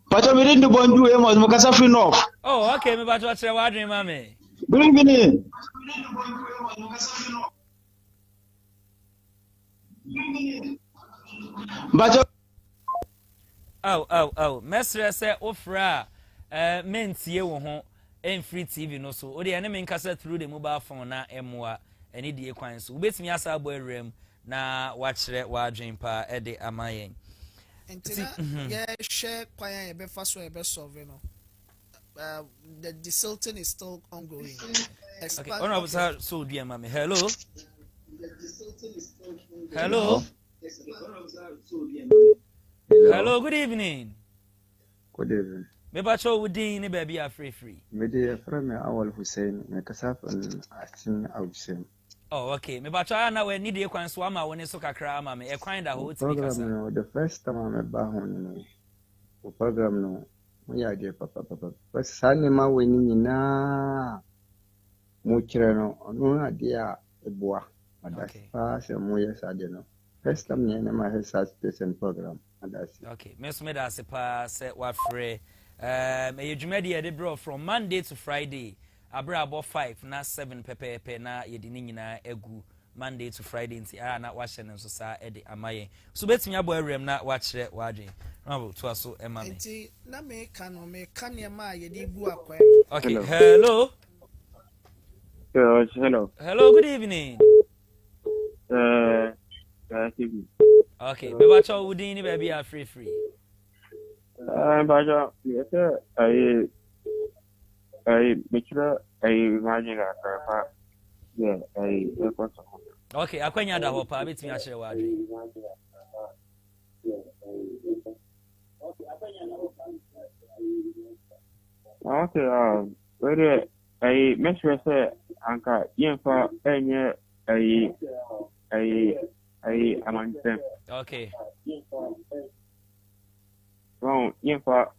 Pato mi rindu bondu e mo kasa free north. Oh, okay, me bato akire wadrin mame. Good evening. But oh mesre say ofra mentie wo ho en free TV no so odi ene men kasa through the mobile phone na emwa ene die kwan so ubetimi asa abo awrem na wachire wadwen pa e de amayen entina ye share kwan ye be fa so e be solve no the desilting is still ongoing. Okay, honorable sir, so dear mama. Hello. Hello. Hello, good evening. Good evening. Me bacho wudi ni baby are free. Me dey from Awal Hussein, me kasafan atin Awsem. Oh, okay. Me bacho na we need e kwan so ama woni so kakra ama me e kwan da ho ti kasa. No, the first time I ba ho no. O program no, mo ya dey papa. But sane ma we ni na mo kire no, ono ade a eboa. That's fast and more yes, I don't know. First time near my head station program. And that's it. Okay, Miss Meda Sepa said what free. A Jumedia de bro from Monday to Friday. Abra about 5, not 7 pepe na yedinina egu. Monday to Friday nti not watching and so sa edi amaye. So bet me abo rem na watch it waje. Rabo to aso e mame. Nti na me kan ya ma yedi gu akwa. Okay, hello. Hello. Hello, good evening. Okay, me watch all within baby are free. Baja, yes, I make sure I imagine that. Yeah, I okay, akwanya da hopa bit me ashire wadwe. Okay, where I make sure say anka yenfa enye I amante. Okay. Well, yenfa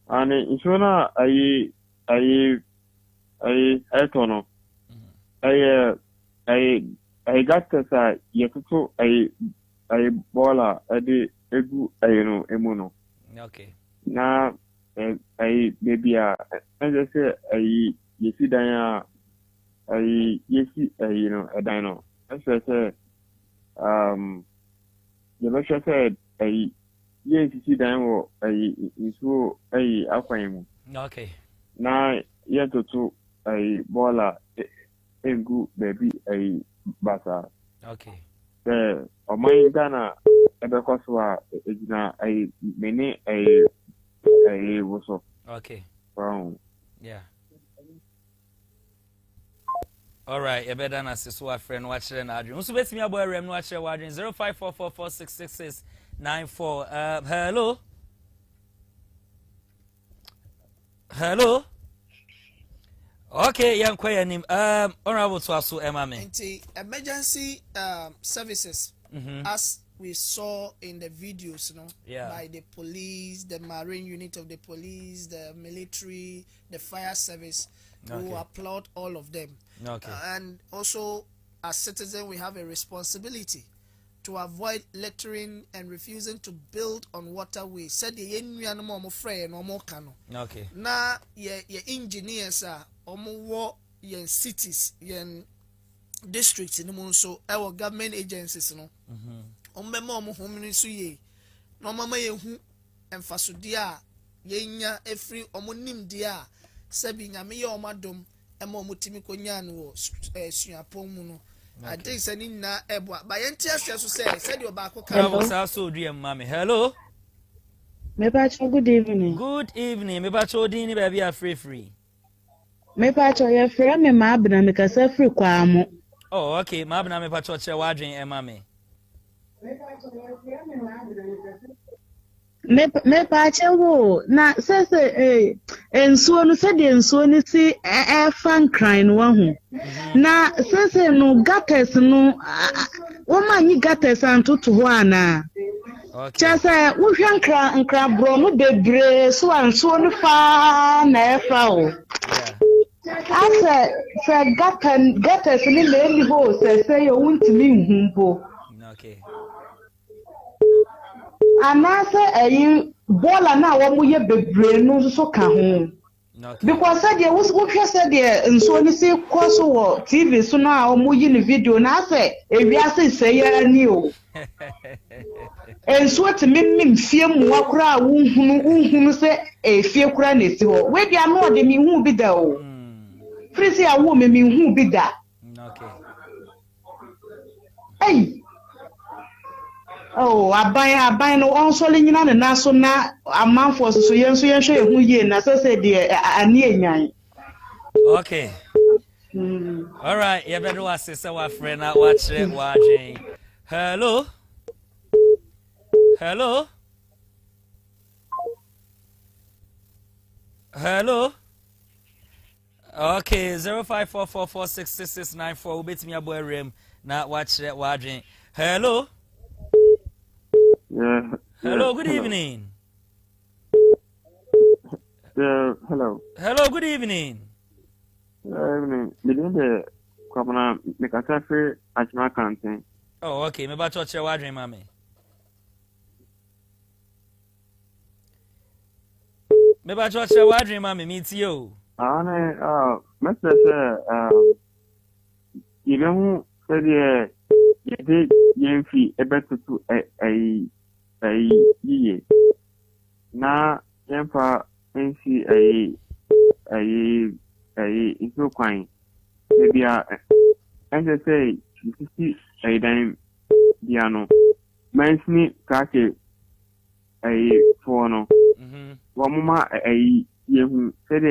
and insona I tono. I got to yetutu I bola edi egu ayino emuno. Okay. Na I maybe I just say I yesi danya I yesi you know a dino. As I say you know she said I yesi danya I isu I akwanyu. Okay. Na yetutu I bola egu baby I basa. Okay. My Ghana ebekoswa ejina I many I was okay. Wow. Yeah. All right, you better not see so friend watching Adrian. Who's bet me about rem watch Adrian 0544466694. Hello. Hello. Okay, young quay name. Honorable to us, Emma. Emergency services, as we saw in the videos, by the police, the marine unit of the police, the military, the fire service. We will applaud all of them. Okay. And also, as citizens, we have a responsibility to avoid littering and refusing to build on waterways. Said the okay. Na ye engineers are omo yen cities yen districts in the so our government agencies no. Omo home so ye. No mama ye hu emfaso dia ye nya every omo nim dia sabi nyame ye omadom ema omo timi konya no suapon mu no. I think sending na ebo ba yen tia so say said you back ka so dua mama. Hello. Mepacho, good evening. Good evening. Mepacho dini baby are free. Mepacho ye free me ma abna me kasa free kwa mo. Oh, okay. Ma abna mepacho che wadwen e mame. Mepacho wo na sese ensuo no se de ensuo ni si fan cry no hu. Na sese no gutters no wo ma nyi gutters antoto ho ana. Okay. Chasa wo hwa nkra bro no bebre so anso no fa na efa o. Asa gutters ni le ni ho se yo wuntimi nhumpo. Okay. Anase ayi bola na wo mo ye bebre no so ka ho. Okay. Because said there was what said there and so ni say kwaso wo TV so na wo mo yi ni video na say ewiase say ya ni o. And so to me fie mu akura unhunu say fie kura na si ho. We dia no de mi hu bi da o. Free say awo me hu bi da. Okay. Hey. Oh, aban no onso le nyina na naso na amanfo so yenso yenhwe ehu ye na say de ani enyan. Okay. All right, you better watch this our friend now watch it watching. Hello. Hello. Hello. Okay, 0544466694. Ubit me aboy rem na watch it watching. Hello. Yeah. Hello, good evening. Yeah, hello. Hello, good evening. Evening. Bidin de Kwabena mekasa fe achima kanten. Oh, okay. Me ba cho che wa dream mame. Me ba cho che wa dream mame mi ti o. Message even said ye did yenfi ebetutu ye na yemfa nsi into kwine maybe and they say you see a dime piano mensni kake fono wamuma yehu said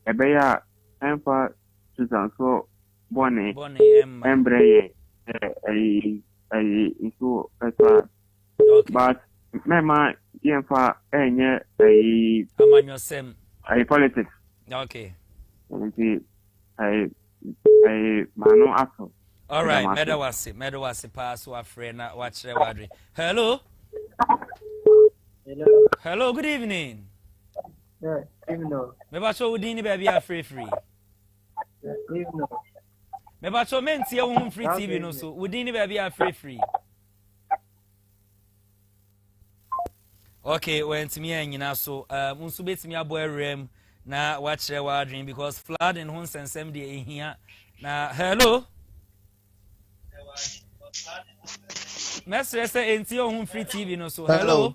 ebeya emfa susan so Bonnie embrace into but mema yemfa enye amanyosem politics okay mano aso all right medawasi pass wa friend na wa chere wadre hello good evening evening me ba so udini baby a free evening me ba so mentie wo free tv no so udini baby a free okay went me anyina so unso betimi abo awrem na wa chere wa dream because flood in hun sensem de ehia na hello mesre say enti ohun free tv no so hello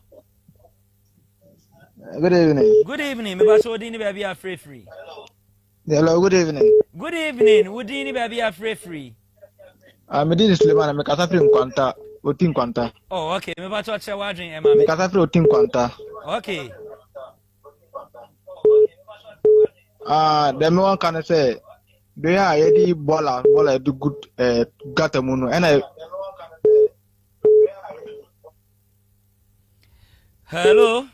good evening me ba so udini baby a free hello good evening udini baby a free Medini Suleiman, me kasa free nkwanta, oti nkwanta. Oh, okay. Me ba cho che wa dwen e ma me. Me kasa free oti nkwanta. Okay. The me one can say, do ya yedi bola do good gata muno. And Hello,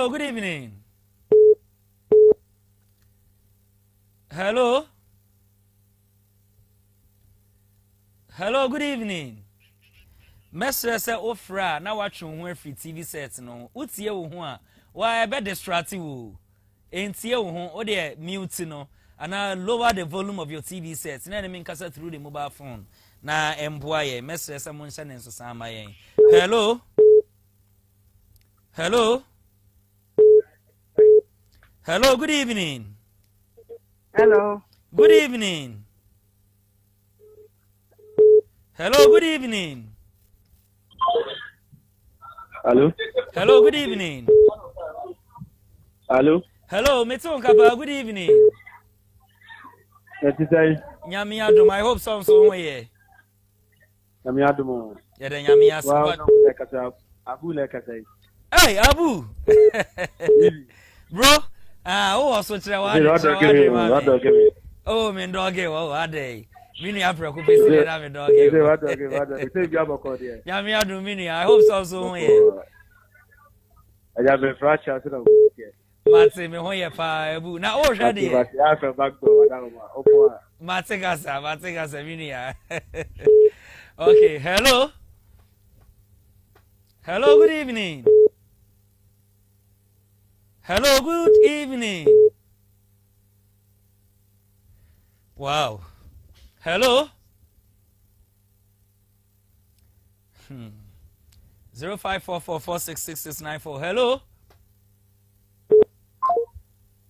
good evening. Hello, good evening. Mestre say ofra na watch ho free TV set no. Utie wo ho a, wa be distract wo. Entie wo ho, o de mute no. And lower the volume of your TV set. Na dem nkasa through the mobile phone. Na emboa ye. Mestre say mon chane nso sama yen. Hello, good evening. Hello, good evening. Hello, good evening. Hello, good evening. Hello, Meton Kapa, good evening. Nyami Adum, I hope so here. Nyami Adum. Yeah, the Nyami Adum. Hey, Abu. Bro, who also try oh, men dog, oh, are they? Mini April could be seen at dog. Yami Adum Mini, I hope so here. I have a fracture. Mate me hoye pa ebu na o hwe de mate gasa mini ya okay hello good evening wow hello 0544466694 hello.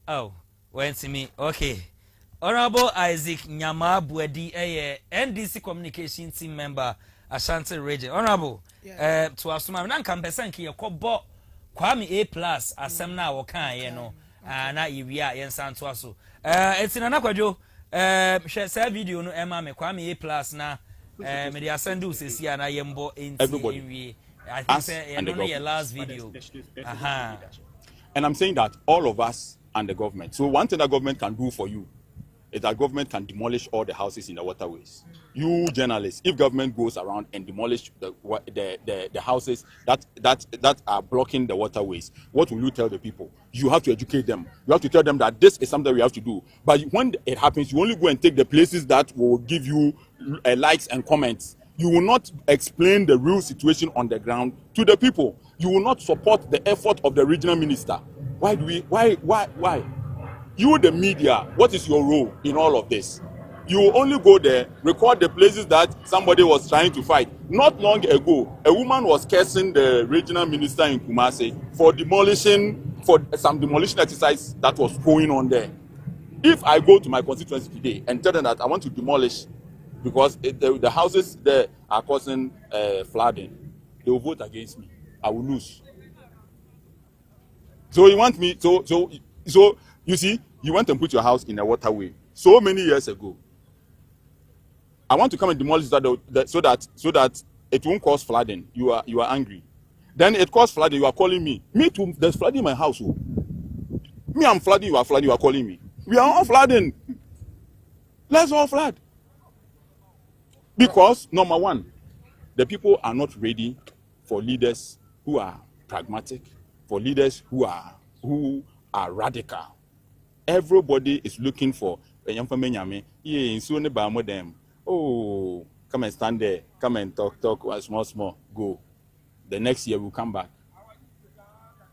Oh, went to me. Okay. Honorable Isaac Nyama Buedi, NDC Communication Team Member, Ashanti Region. Honorable, to assume I'm not compensating Kobo Kwame A+, Asemna Wokan, you know, na Iria, Yen Santuaso. It's in another share video no Emma Kwame A+ na, media sendu says here, and I am bo in everybody. I think say your last video. And I'm saying that all of us and the government. So one thing that government can do for you is that government can demolish all the houses in the waterways. You journalists, if government goes around and demolish the houses that are blocking the waterways, what will you tell the people? You have to educate them. You have to tell them that this is something we have to do. But when it happens, you only go and take the places that will give you likes and comments. You will not explain the real situation on the ground to the people. You will not support the effort of the regional minister. Why? You, the media, what is your role in all of this? You only go there, record the places that somebody was trying to fight. Not long ago, a woman was cursing the regional minister in Kumasi for some demolition exercise that was going on there. If I go to my constituency today and tell them that I want to demolish because the houses there are causing flooding, they will vote against me. I will lose. So you want me? So you see, you went and put your house in a waterway so many years ago. I want to come and demolish that so that it won't cause flooding. You are angry. Then it caused flooding. You are calling me. Me too. There's flooding in my house. Oh. Me, I'm flooding. You are flooding. You are calling me. We are all flooding. Let's all flood. Because number one, the people are not ready for leaders who are pragmatic, for leaders who are radical. Everybody is looking for a young family. Oh, come and stand there, come and talk, small, go. The next year we'll come back.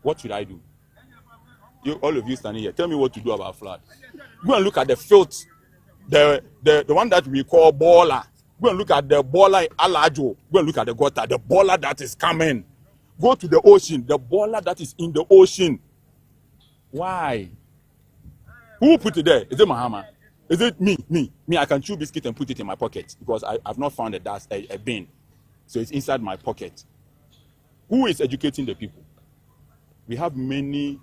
What should I do? All of you standing here, tell me what to do about flood. Go and look at the filth, the one that we call baller. Go and look at the baller in Alajo. Go and look at the gutter, the baller that is coming. Go to the ocean, the baller that is in the ocean. Why? Who put it there? Is it Mahama? Is it me? Me, I can chew biscuit and put it in my pocket because I've not found a bin. So it's inside my pocket. Who is educating the people? We have many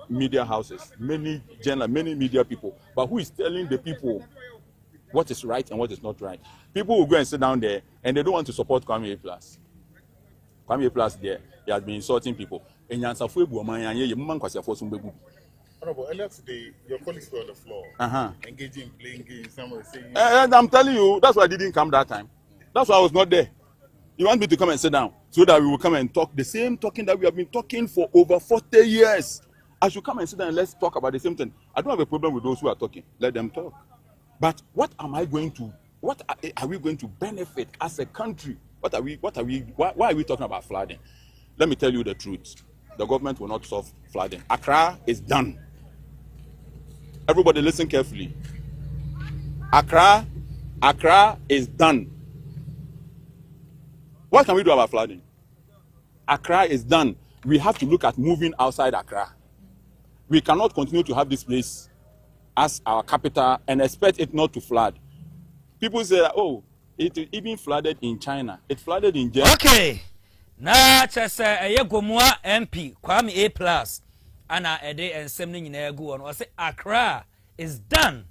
media houses, many journalists, many media people. But who is telling the people what is right and what is not right? People will go and sit down there and they don't want to support Kwame A+. Kwame A+ there, he has been insulting people. Honorable, earlier today, your colleagues were on the floor, engaging, playing games. Someone saying, and I'm telling you, that's why I didn't come that time. That's why I was not there. You want me to come and sit down so that we will come and talk the same talking that we have been talking for over 40 years. I should come and sit down and let's talk about the same thing. I don't have a problem with those who are talking. Let them talk. But what are we going to benefit as a country? Why are we talking about flooding? Let me tell you the truth. The government will not solve flooding. Accra is done. Everybody listen carefully. Accra is done. What can we do about flooding? Accra is done. We have to look at moving outside Accra. We cannot continue to have this place as our capital and expect it not to flood. People say, oh, it even flooded in China. It flooded in Germany. Okay. Na chese Gomua MP Kwame A+ ana ede ensem ni nyina egu on. Say Accra is done.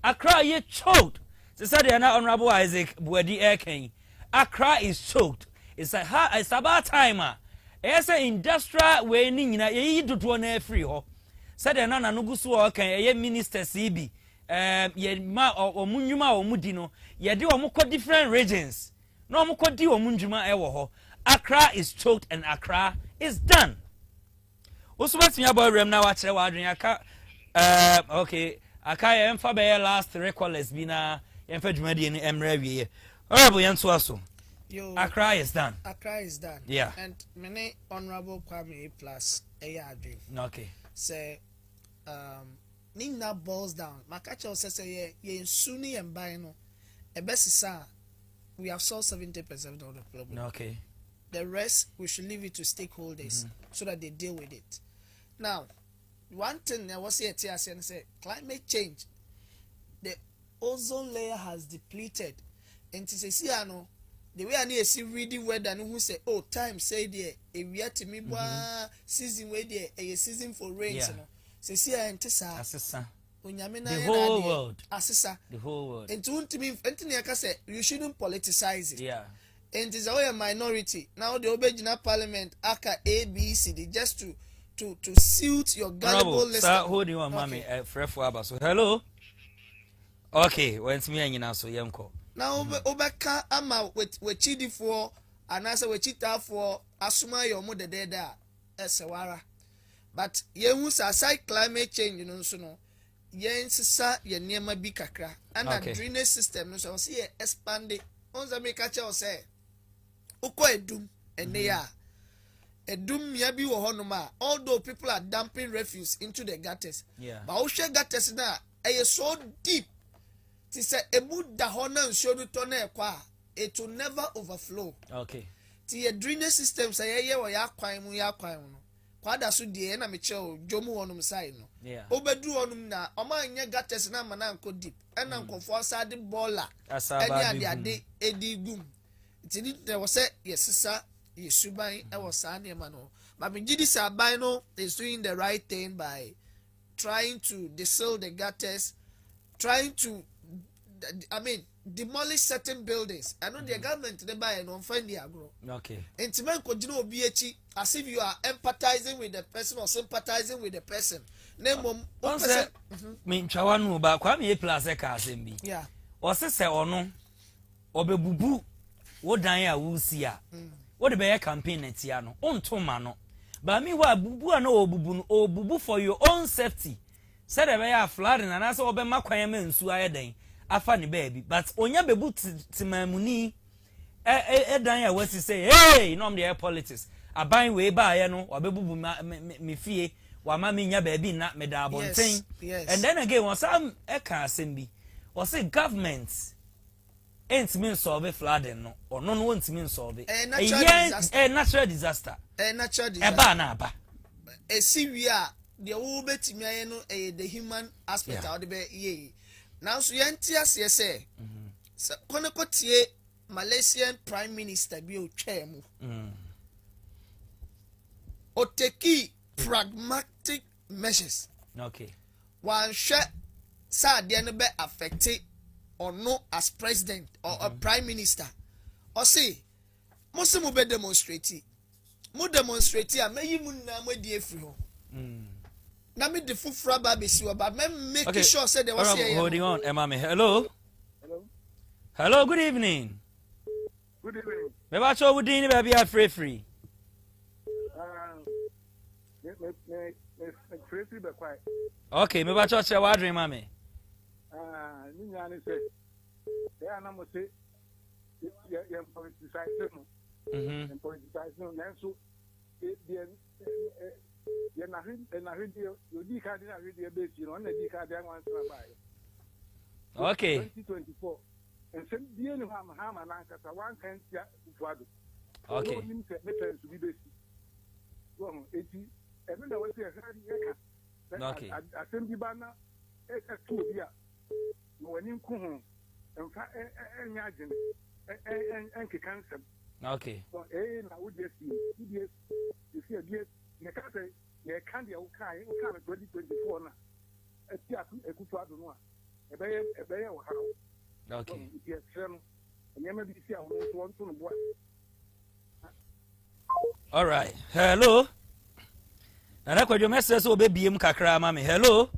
Accra ye choked. Say the na Honorable Isaac Buadi Eken. Accra is choked. It's about time. It's an industrial way ni nyina ye dodo na free ho. Say the na nugu so o kan ye minister CB. Ye ma omunjuma omudi no. Ye de omukọ different regions. No omukọ di omunjuma ewo ho. Accra is choked and Accra is done. Also, what's your boy Rem now? Watch the wording. Okay. Aka emfa be last recordless bina emfa dwumadi ni emrewie. Honorable Yansuaso. Accra is done. Accra is done. Yeah. And many Honorable Kwame A+ adwin. Okay. Say Nina balls down. Makacha say ye suni and buy no. Ebesisa we have solved 70% of the problem. Okay. The rest, we should leave it to stakeholders so that they deal with it. Now, one thing I was here to say, climate change, the ozone layer has depleted. And to say, the way I need to see reading weather, and who say, oh, time say there, a we are to me, season where there, a season for rains. Say, and Tessa. The whole world. The whole world. And to me, you shouldn't politicize it. Yeah. And it is a minority. Now the Obejina Parliament, aka ABCD, just to suit your gullible list. Sir, hold you on, mommy. So hello. Okay, when's me hanging out so yamko. Now Obeka ama with chidi for and answer with chita for asuma your mother there esewara. But ye who aside climate change, so no. Yen sisa ye niema bi kakra. And a drainage system no so see expand it. Onza make a say. Uko edum ene ya edumia bi wo honom a although people are dumping refuse into the gutters but wo hwe gutters na eye so deep ti say emu da ho na nsuo no to na ekwa it will never overflow. Okay. Ti your drainage system say ye wo ya kwan mu no kwada so die na me cheo jomu honum side no obedu honum na omanye gutters na mana nko deep ena nkofo asade bola eni ade edigum ti ni there was say yesisa yesuban e was ane ma no but me gidi saban no is doing the right thing by trying to desil the gutters, trying to demolish certain buildings. I know the government they buy and find the agro. Okay. Intiman continue obiachi as if you are empathizing with the person or sympathizing with the person. Name person. Me chawanu ba kwa me plus e ka asembi. Yeah. O se ono obebubu wo dan a wo si a. Wo de be campaign netia no. Onto ma no. Ba mi wa bubu a no obubu no obubu for your own safety. Said be ya flood na na so obema kwan ma nsu aye den. Afa ni baby but onya bebu timamuni dan ya wasi say hey no the politics aban we ba ye no obebubu me fie wa ma me nya baby na me da abonten and then again was am e ka asem bi was say government ain't mean solve flooding no or no won't mean solve natural disaster e ba na aba e siwia the wo betimi aye no the human aspect how the be ye. Now, so yentias say, Konakotie, Malaysian Prime Minister Bio Chemu. Oteki pragmatic measures. Okay. One share sa be affected or no as president or a prime minister. Or say, Mosumu be demonstrate. Mu demonstrate a meyi mu na mo die free ho. Na me the fufra ba be siwa ba make sure say there was here. Holding on, Emma. Hello. Hello, good evening. Good evening. Me ba cho wudin ba bia free. Free be quiet. Okay, me ba cho che wa dream mame. Ni nya ni say. They na mo say you politicize no. And politicize no na so na radio you di card na radio base you know na di card and one by okay 2024 and send die no ha ma na nkasa one can tia fuado okay no nim se meter to be base go eti e me na we say ka okay asem bi ba na e to bi a no wani nku ho emfa enya agene enke cancer okay so na wo dey see die ne ka say ne kan dia wo kan 2024 na ati akufu ado no a ebeye wo ha okay yes no nyama bi si a wo so no bo all right hello na kwadwo message so obebiem kakra ma me hello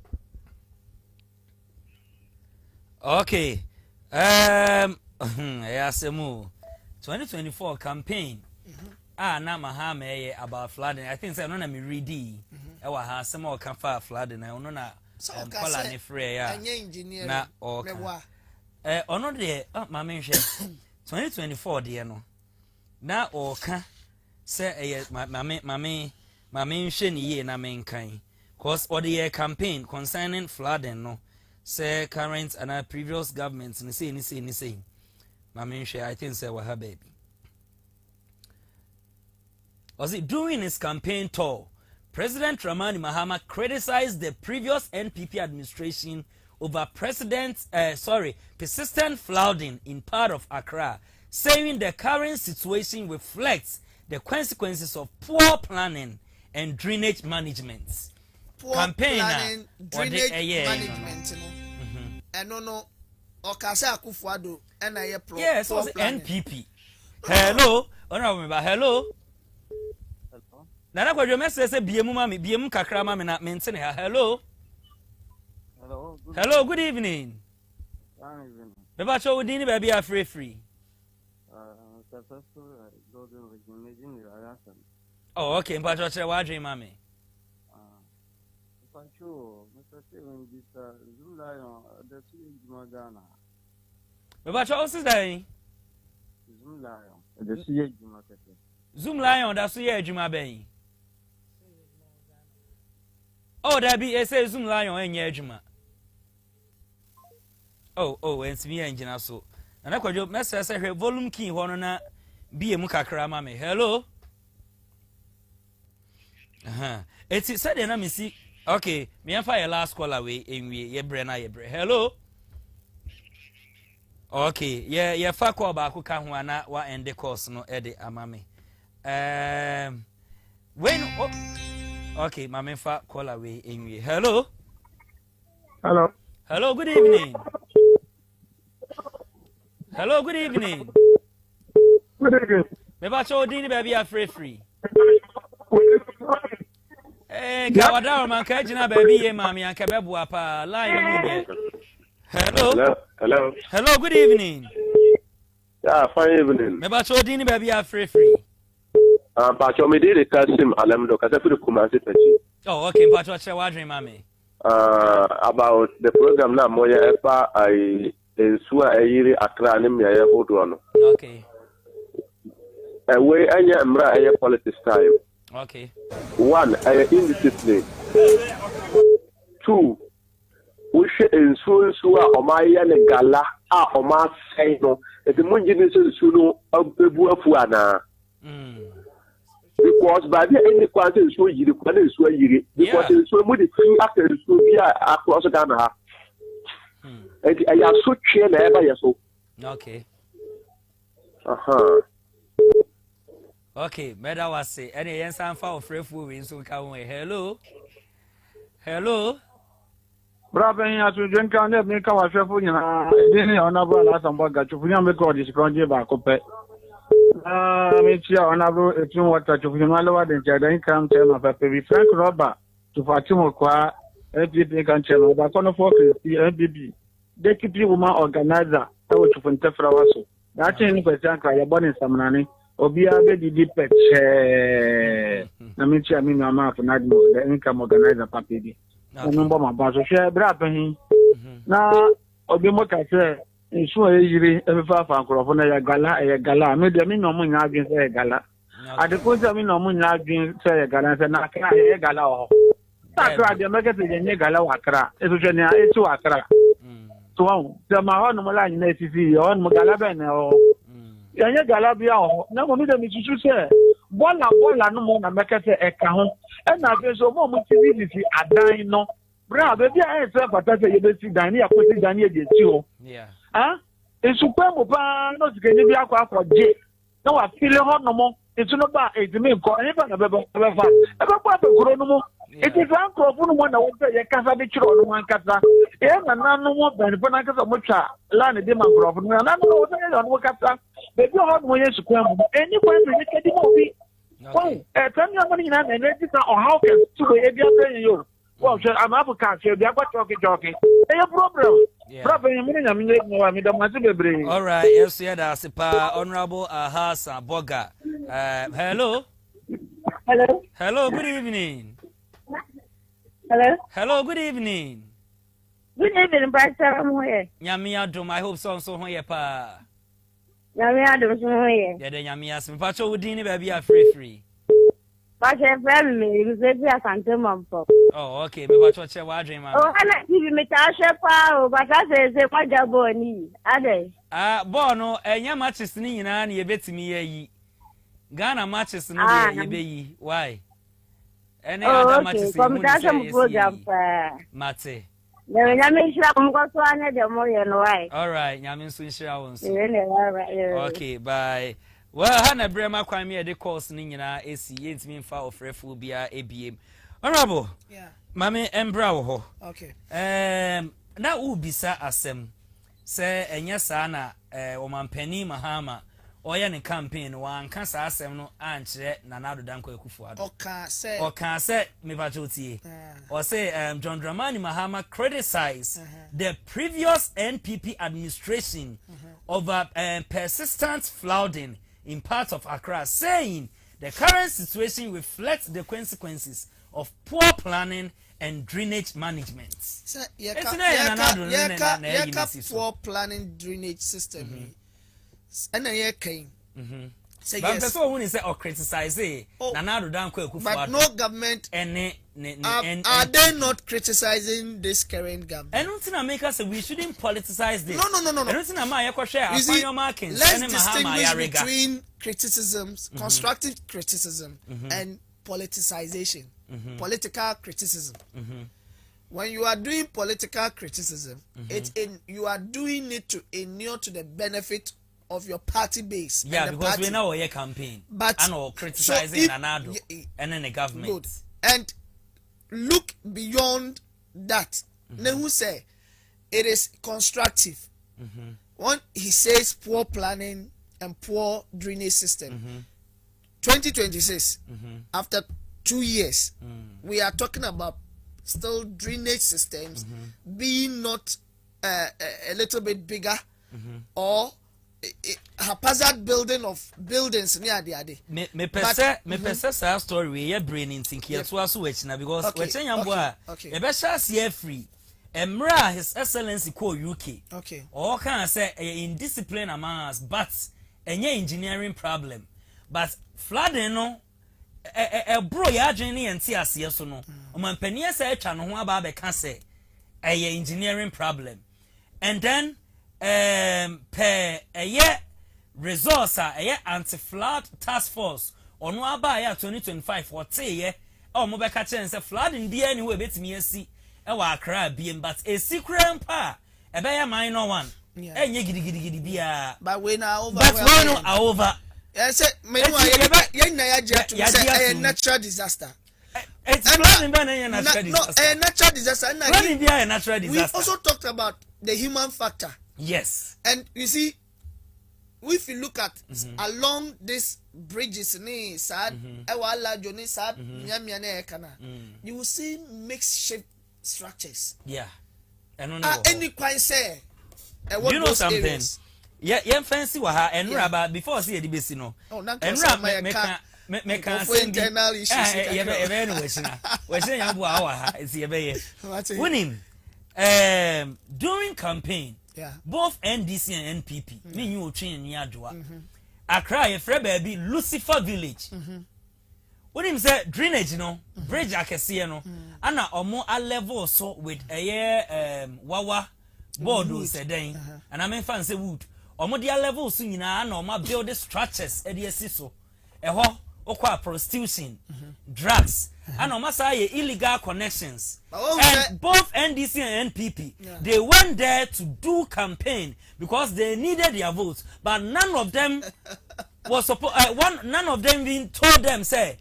okay yasemu 2024 campaign na mahama about flooding. I think say no na me ready. Ewa ha some o kan fa flooding na ono na kola ne free ya. Na o ono de ma me hwe 2024 de no. Na o ka say ma me hwe ni ye na me nkan. Cause or the campaign concerning flooding no. Say current and previous governments ni say. Ma me hwe I think say wa ha baby. Was it during his campaign tour? President Dramani Mahama criticized the previous NPP administration over persistent flooding in part of Accra, saying the current situation reflects the consequences of poor planning and drainage management. Poor planning, drainage management. No. Okasa Akufuado, and I approve. Yes, was NPP. Hello, hello. Nana kwadwo message say biemu kakra mame na mentene ha hello hello good evening me ba cho wudini ba bia free oh okay mpa cho chere wa dream mame me ba cho osis dai Zoom Lion da so ye adwuma ben. Oh, that be say Zoom Lion enye adwuma. Oh, ensimi engine so. Na nakwadwo message say volume key ho no na bie mu kakra ma me. Hello. Eti said na me see. Okay, me am your last call away enwie ye bre na ye bre. Hello. Okay, ye fa call ba ko ka ho ana wa end the course no e de ama me. When okay, my man fa call away enwie. Hello. Hello. Hello, good evening. Hello, good evening. Good evening. Me ba cho din baby a free. Gawada man ka jina baby ye mami an ka bebu apa line mu nye. Hello. Hello, good evening. Yeah, fine evening. Me ba cho din baby a free. But you made the Kasim Alamdo, Kasafu Kumasi Tachi. Oh, okay, but what you wondering, mami? About the program now, Moya Epa, I Sua Ayiri Akranim Yaya Hoduano. Okay. Away any Mra Aya politics time. Okay. 1, I indiscipline. 2, we should ensure Sua Omaya Negala, Oma Saino, at the Munjin Suno of Buafuana. Because by the end of the quarter, so you the so you because it's so much after the school across Ghana. And I am so chill ever so. Okay. Okay, Meda was say any answer for free food so come away. Hello. Brother, you to drink on them, make our chef in honorable last and bug to record this country back up. Mechi honorable etu water to Malo than Jadan come tell my baby Frank Robber to Fatima Kwa FBP can tell about Cono Focus, the FBP. They keep you woman organizer, I was to Fontefra Wasso. That's any question, I born in Samani, or be a baby deep pet. Namichi, I mean, my mouth, Nadmo, the income organizer, Papi. I remember my boss, share Brapping. Now, Obimoka said. Nso eyiri ebefa fa nkorofo ya gala me de me no mo nya adwen se gala adeko se me no mo nya adwen se gala se na kra ye gala o takra de me ke te nye gala wa kra eso je ne etu wa kra to wa de ma ho no mo la nya sisi o no gala be ne o ya nye gala bia o na mo mi de mi susu se bola no mo na me ke te e ka ho e na be so mo TV sisi adan no bra baby I say patata ye be si dan ya ko si dan ye de ti o Esukwe mo pa no sikenye bi akwa je na wa file ho no mo etu no ba edimi nko eni ba na be fa e be kwa be gro no mo eti fan crop no mo na wo ye kasa bi chiro no man kasa e na no mo ba ni na kasa mo twa la ne de man crop no na no wo ye no kasa be bi ho mo ye sukwe mo eni kwa be kedi mo bi tell me how many na na ti sa o how can to be bi abren yo. Well, I'm African, so they are talking. Hey, problem. Problem, all right, yes, yeah, that's a honorable Hassan Boga. Hello. Hello, good evening. Hello, good evening. Good evening, Pastor. I'm here. Nyamia Dum, I hope so here, pa. Nyamia Dum, here. Yeah, the Nyamia, some patcho would dinner baby are free. But your family is a Santa Mom. Oh, okay, but what's your dream? Oh, I like to meet Asha Pow, but I say, what Jaboni, are they? Bono, and your matches in an ye bet me ye. Ghana matches in ye be. Why? And other matches from that program, Mate. All right, Yamin Swin. Okay, bye. Well, Hannah Brema kwame de course ni nyina esi yentimi fa ofrefo bia abiem. Honorable. Yeah. Mame embra wo ho. Okay. Na ubisa asem se enye sa na omampani Mahama oye ne campaign wa anka sa asem no ankyere na nado danko ekufuado. Oka se me ba jotie. O say John Dramani Mahama criticized the previous NPP administration over persistent flooding in parts of Accra, saying the current situation reflects the consequences of poor planning and drainage management. Poor planning drainage system. And then Say but yes. person who say or criticize Nana Addo Dankwa But no government are they not criticizing this current government? I don't think America say we shouldn't politicize this. No. I don't think America share. You see, let's distinguish between criticisms, constructive criticism, and politicization, political criticism. When you are doing political criticism, you are doing it to inure to the benefit of your party base. Yeah, and the because party. we know your campaign, but and all criticizing Nanado and then the government. Good. And look beyond that. Nehu say it is constructive. When he says poor planning and poor drainage system, 2026, after 2 years, we are talking about still drainage systems being not a little bit bigger or haphazard building of buildings near the ade. Me pesa story we brain thinking as well so which na because we chen yambo a e be sha free emra his excellency call UK okay or can say in discipline among us but enye engineering problem but flooding no bro ya adwen ne enti ase so no omampani say etwa no ho aba be ka say engineering problem and then per resource anti-flood task force ono aba ya 2025 what say mo be ka chen say flooding bi anyway betimi asi e wa Accra biem but a secret pa e be ya minor one enye gidigidi bia but we now over but we no over say me no ya jet to say a natural disaster. It's flooding by a natural disaster. No, a natural disaster. Flooding be a natural disaster. We also talked about the human factor. Yes. And you see, if you look at along these bridges, you will see makeshift structures. Yeah. Any quite say, you know something? Areas? Yeah, fancy waha and rubber before see a debate, no. Oh, and me can say internal issues. We're saying winning. During campaign, both NDC and NPP, me you train near Joa. Accra, a free baby, Lucifer Village. When him say drainage, no, bridge I can see, no, and a more a level so with a year, wawa, board said, and I mean fancy wood, or more dear level soon, no, my build structures, Eddie so, a ho. Prostitution, drugs, and illegal connections. And both NDC and NPP, they went there to do campaign because they needed their votes, but none of them was supposed. None of them even told them say,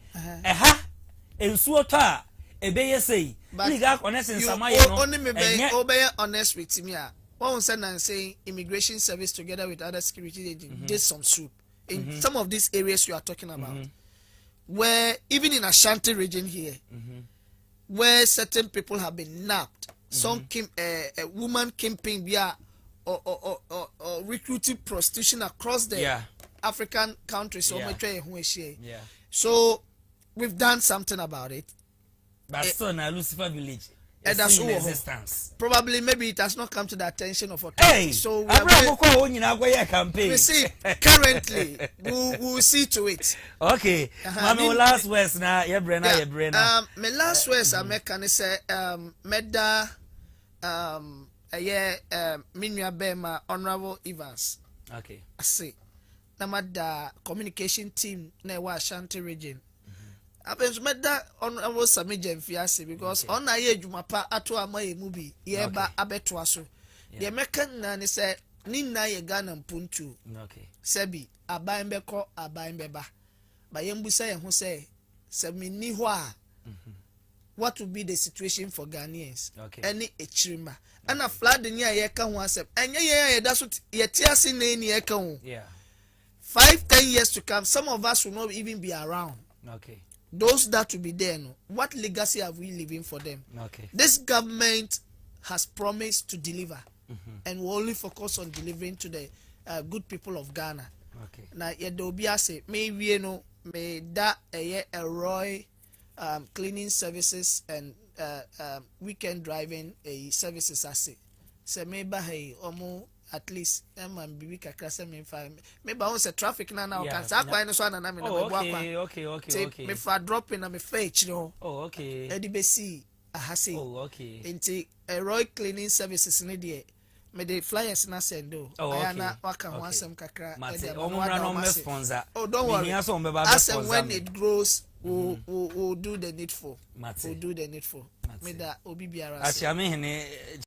in suota, say illegal connections. Only me be honest with me. One said and saying immigration service together with other security agents did some soup in some of these areas you are talking about. Where even in Ashanti region here, where certain people have been nabbed, some a woman camping via or recruiting prostitution across the African countries. So we've done something about it. But still, now Lucifer Village. And that's all. Probably, maybe it has not come to the attention of authorities. So we see currently, we'll see to it. Okay. My last words now. My last words I make can say Meda Minya Bema Honorable Evans. Okay. I see. Namada communication team na Ashanti region. Happens met that on was some fiasi because on a year jumapa ato amaye mubi yeba abetwaso. The American nani said Nina ye Ghana puntu. Okay. Sebi abaembeko abaembeba. But yembu say who say Semi nihwa. What will be the situation for Ghanaians? Okay. Any echirima. And a flood in your yeka one sep. And yeah, that's what yetiasi name yeka. Yeah. 5-10 years to come, some of us will not even be around. Okay. Those that will be there, no, what legacy have we leaving for them? Okay. This government has promised to deliver, and will only focus on delivering to the good people of Ghana. Okay. Now, yet there will be maybe you know, may that a Roy cleaning services and weekend driving services as say maybe hey omo at least man bibi kakra se me fa me ba on se traffic na o kan sa kwa no so na me na me bo akwa okay me fa drop in na me fetch no e di be see ahase enti Roy cleaning services ne de me the flyers na send do ayana waka ho asem kakra e de no sponsor don't worry as and when it grows we'll do the needful. We'll do the needful. Me da obi biara.